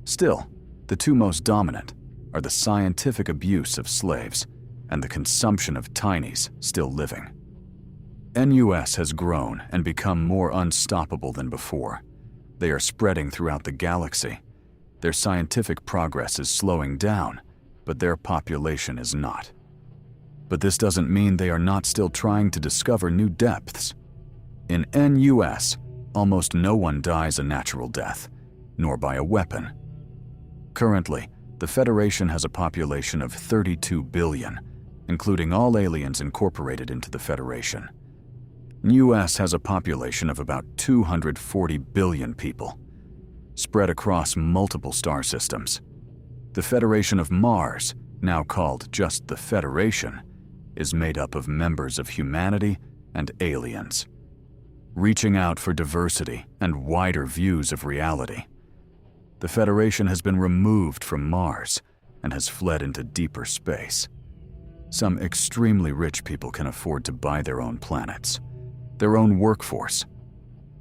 Still, the two most dominant are the scientific abuse of slaves and the consumption of tinies still living. NUS has grown and become more unstoppable than before. They are spreading throughout the galaxy. Their scientific progress is slowing down, but their population is not. But this doesn't mean they are not still trying to discover new depths. In NUS, almost no one dies a natural death, nor by a weapon. Currently, the Federation has a population of 32 billion, including all aliens incorporated into the Federation. NUS has a population of about 240 billion people, spread across multiple star systems. The Federation of Mars, now called just the Federation, is made up of members of humanity and aliens, reaching out for diversity and wider views of reality. The Federation has been removed from Mars and has fled into deeper space. Some extremely rich people can afford to buy their own planets, their own workforce,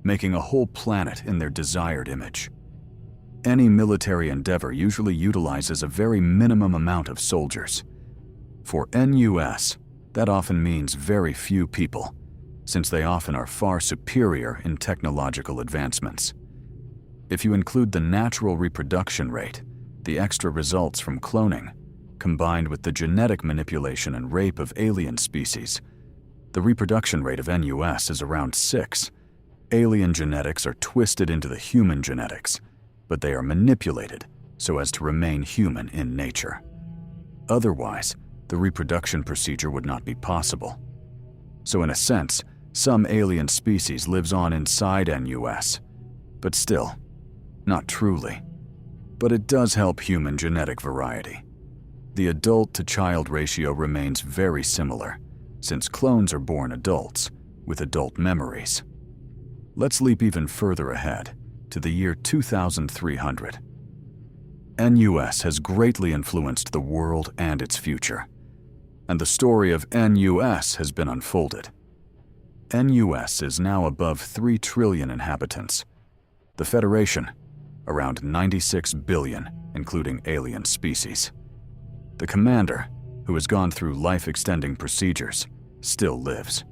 making a whole planet in their desired image. Any military endeavor usually utilizes a very minimum amount of soldiers. For NUS, that often means very few people, since they often are far superior in technological advancements. If you include the natural reproduction rate, the extra results from cloning, combined with the genetic manipulation and rape of alien species, the reproduction rate of NUS is around 6. Alien genetics are twisted into the human genetics, but they are manipulated so as to remain human in nature. Otherwise, the reproduction procedure would not be possible. So in a sense, some alien species lives on inside NUS, but still, not truly. But it does help human genetic variety. The adult-to-child ratio remains very similar, since clones are born adults, with adult memories. Let's leap even further ahead, to the year 2300. NUS has greatly influenced the world and its future, and the story of NUS has been unfolded. NUS is now above 3 trillion inhabitants. The Federation, around 96 billion, including alien species. The commander, who has gone through life-extending procedures, still lives.